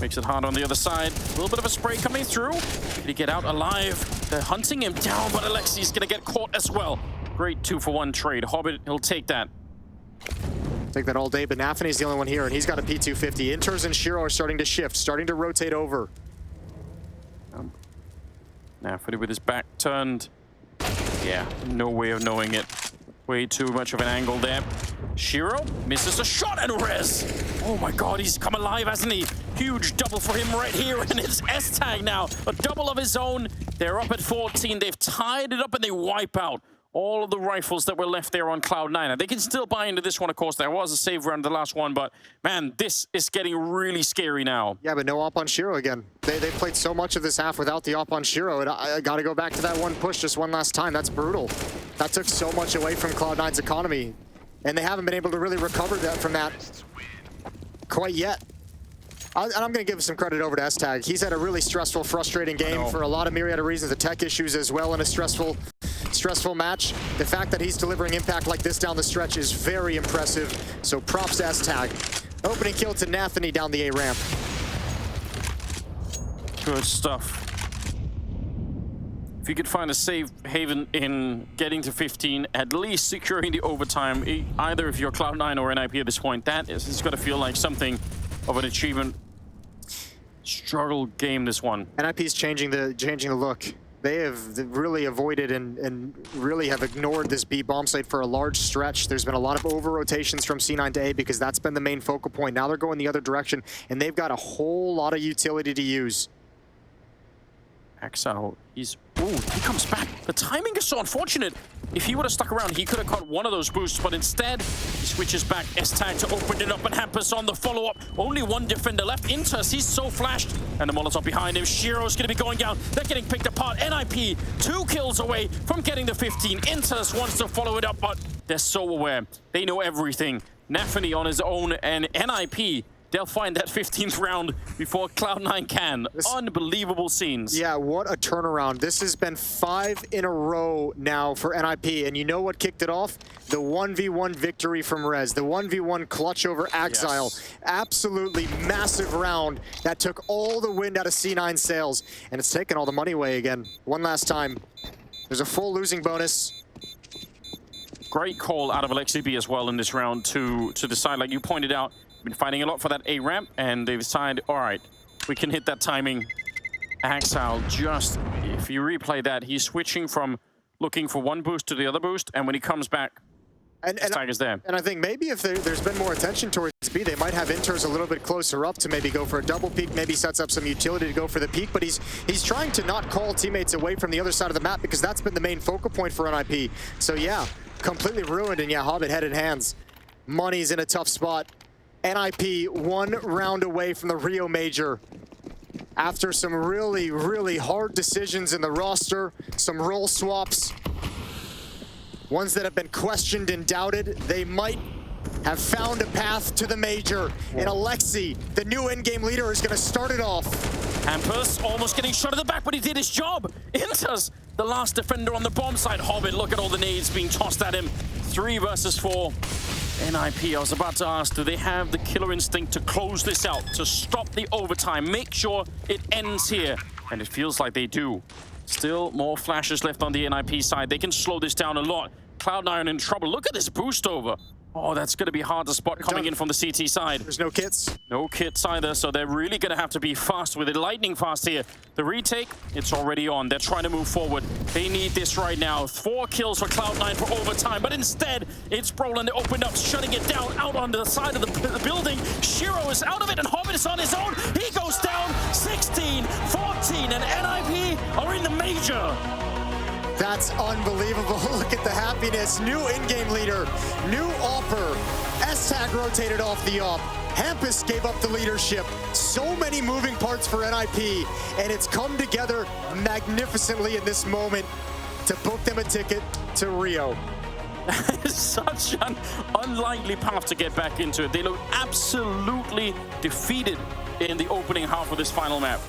Makes it hard on the other side. A little bit of a spray coming through. Did he get out alive? They're hunting him down, but Aleksib's going to get caught as well. Great 2-for-1 trade. Hobbit, he'll take that. Take that all day, but Nafany's the only one here, and he's got a P250. Inters and Shiro are starting to shift, starting to rotate over. Nafany with his back turned. Yeah, no way of knowing it. Way too much of an angle there. Shiro misses a shot, and Rez. Oh my god, he's come alive, hasn't he? Huge double for him right here, and it's S-tag now. A double of his own. They're up at 14. They've tied it up, and they wipe out all of the rifles that were left there on Cloud9. They can still buy into this one, of course. There was a save round the last one, but man, this is getting really scary now. Yeah, but no op on Shiro again. They played so much of this half without the op on Shiro, and I got to go back to that one push just one last time. That's brutal. That took so much away from Cloud9's economy, and they haven't been able to really recover that from that quite yet. And I'm going to give some credit over to S-Tag. He's had a really stressful, frustrating game for a lot of myriad of reasons. The tech issues as well in a stressful match. The fact that he's delivering impact like this down the stretch is very impressive. So props to S-Tag. Opening kill to Nafany down the A ramp. Good stuff. If you could find a safe haven in getting to 15, at least securing the overtime, either if you're Cloud9 or NiP at this point, it's got to feel like something of an achievement. Struggle game, this one. NiP's changing the look. They have really avoided and really have ignored this B bomb site for a large stretch. There's been a lot of over-rotations from C9 to A because that's been the main focal point. Now they're going the other direction, and they've got a whole lot of utility to use. Axel, he's... Ooh, he comes back. The timing is so unfortunate. If he would have stuck around, he could have caught one of those boosts, but instead, he switches back S-Tag to open it up, and Hampus on the follow-up. Only one defender left. Intus, he's so flashed. And the Molotov behind him. Shiro's going to be going down. They're getting picked apart. NiP, 2 kills away from getting the 15. Intus wants to follow it up, but they're so aware. They know everything. Nafany on his own, and NiP, they'll find that 15th round before Cloud9 can. Unbelievable scenes. Yeah, what a turnaround. This has been 5 in a row now for NiP, and you know what kicked it off? The 1v1 victory from Rez, the 1v1 clutch over Exile. Yes. Absolutely massive round that took all the wind out of C9 sails, and it's taken all the money away again. One last time. There's a full losing bonus. Great call out of Aleksib as well in this round to decide, like you pointed out, been fighting a lot for that A ramp, and they've decided, all right, we can hit that timing. Axel just, if you replay that, he's switching from looking for one boost to the other boost, and when he comes back, his tag is there. And I think maybe if there's been more attention towards B, they might have Inters a little bit closer up to maybe go for a double peek, maybe sets up some utility to go for the peek, but he's trying to not call teammates away from the other side of the map because that's been the main focal point for NiP. So yeah, completely ruined, and yeah, Hobbit head in hands. Money's in a tough spot. NiP 1 round away from the Rio Major. After some really, really hard decisions in the roster, some role swaps, ones that have been questioned and doubted, they might have found a path to the Major. And Aleksib, the new in-game leader, is going to start it off. Hampus almost getting shot at the back, but he did his job. Intus, the last defender on the bomb side. Hobbit, look at all the nades being tossed at him. 3 versus 4. NiP, I was about to ask, do they have the killer instinct to close this out, to stop the overtime, make sure it ends here? And it feels like they do. Still more flashes left on the NiP side. They can slow this down a lot. Cloud9 in trouble. Look at this boost over. Oh, that's going to be hard to spot coming in from the CT side. There's no kits. No kits either, so they're really going to have to be fast with it. Lightning fast here. The retake, it's already on. They're trying to move forward. They need this right now. 4 kills for Cloud9 for overtime, but instead, it's Brolin that opened up, shutting it down out on the side of the building. Shiro is out of it, and Hobbit is on his own. He goes down 16, 14, and NiP are in the Major. That's unbelievable. Look at the happiness. New in-game leader, new AWPer. S-Tag rotated off the AWP. Hampus gave up the leadership. So many moving parts for NiP, and it's come together magnificently in this moment to book them a ticket to Rio. Such an unlikely path to get back into it. They look absolutely defeated in the opening half of this final map.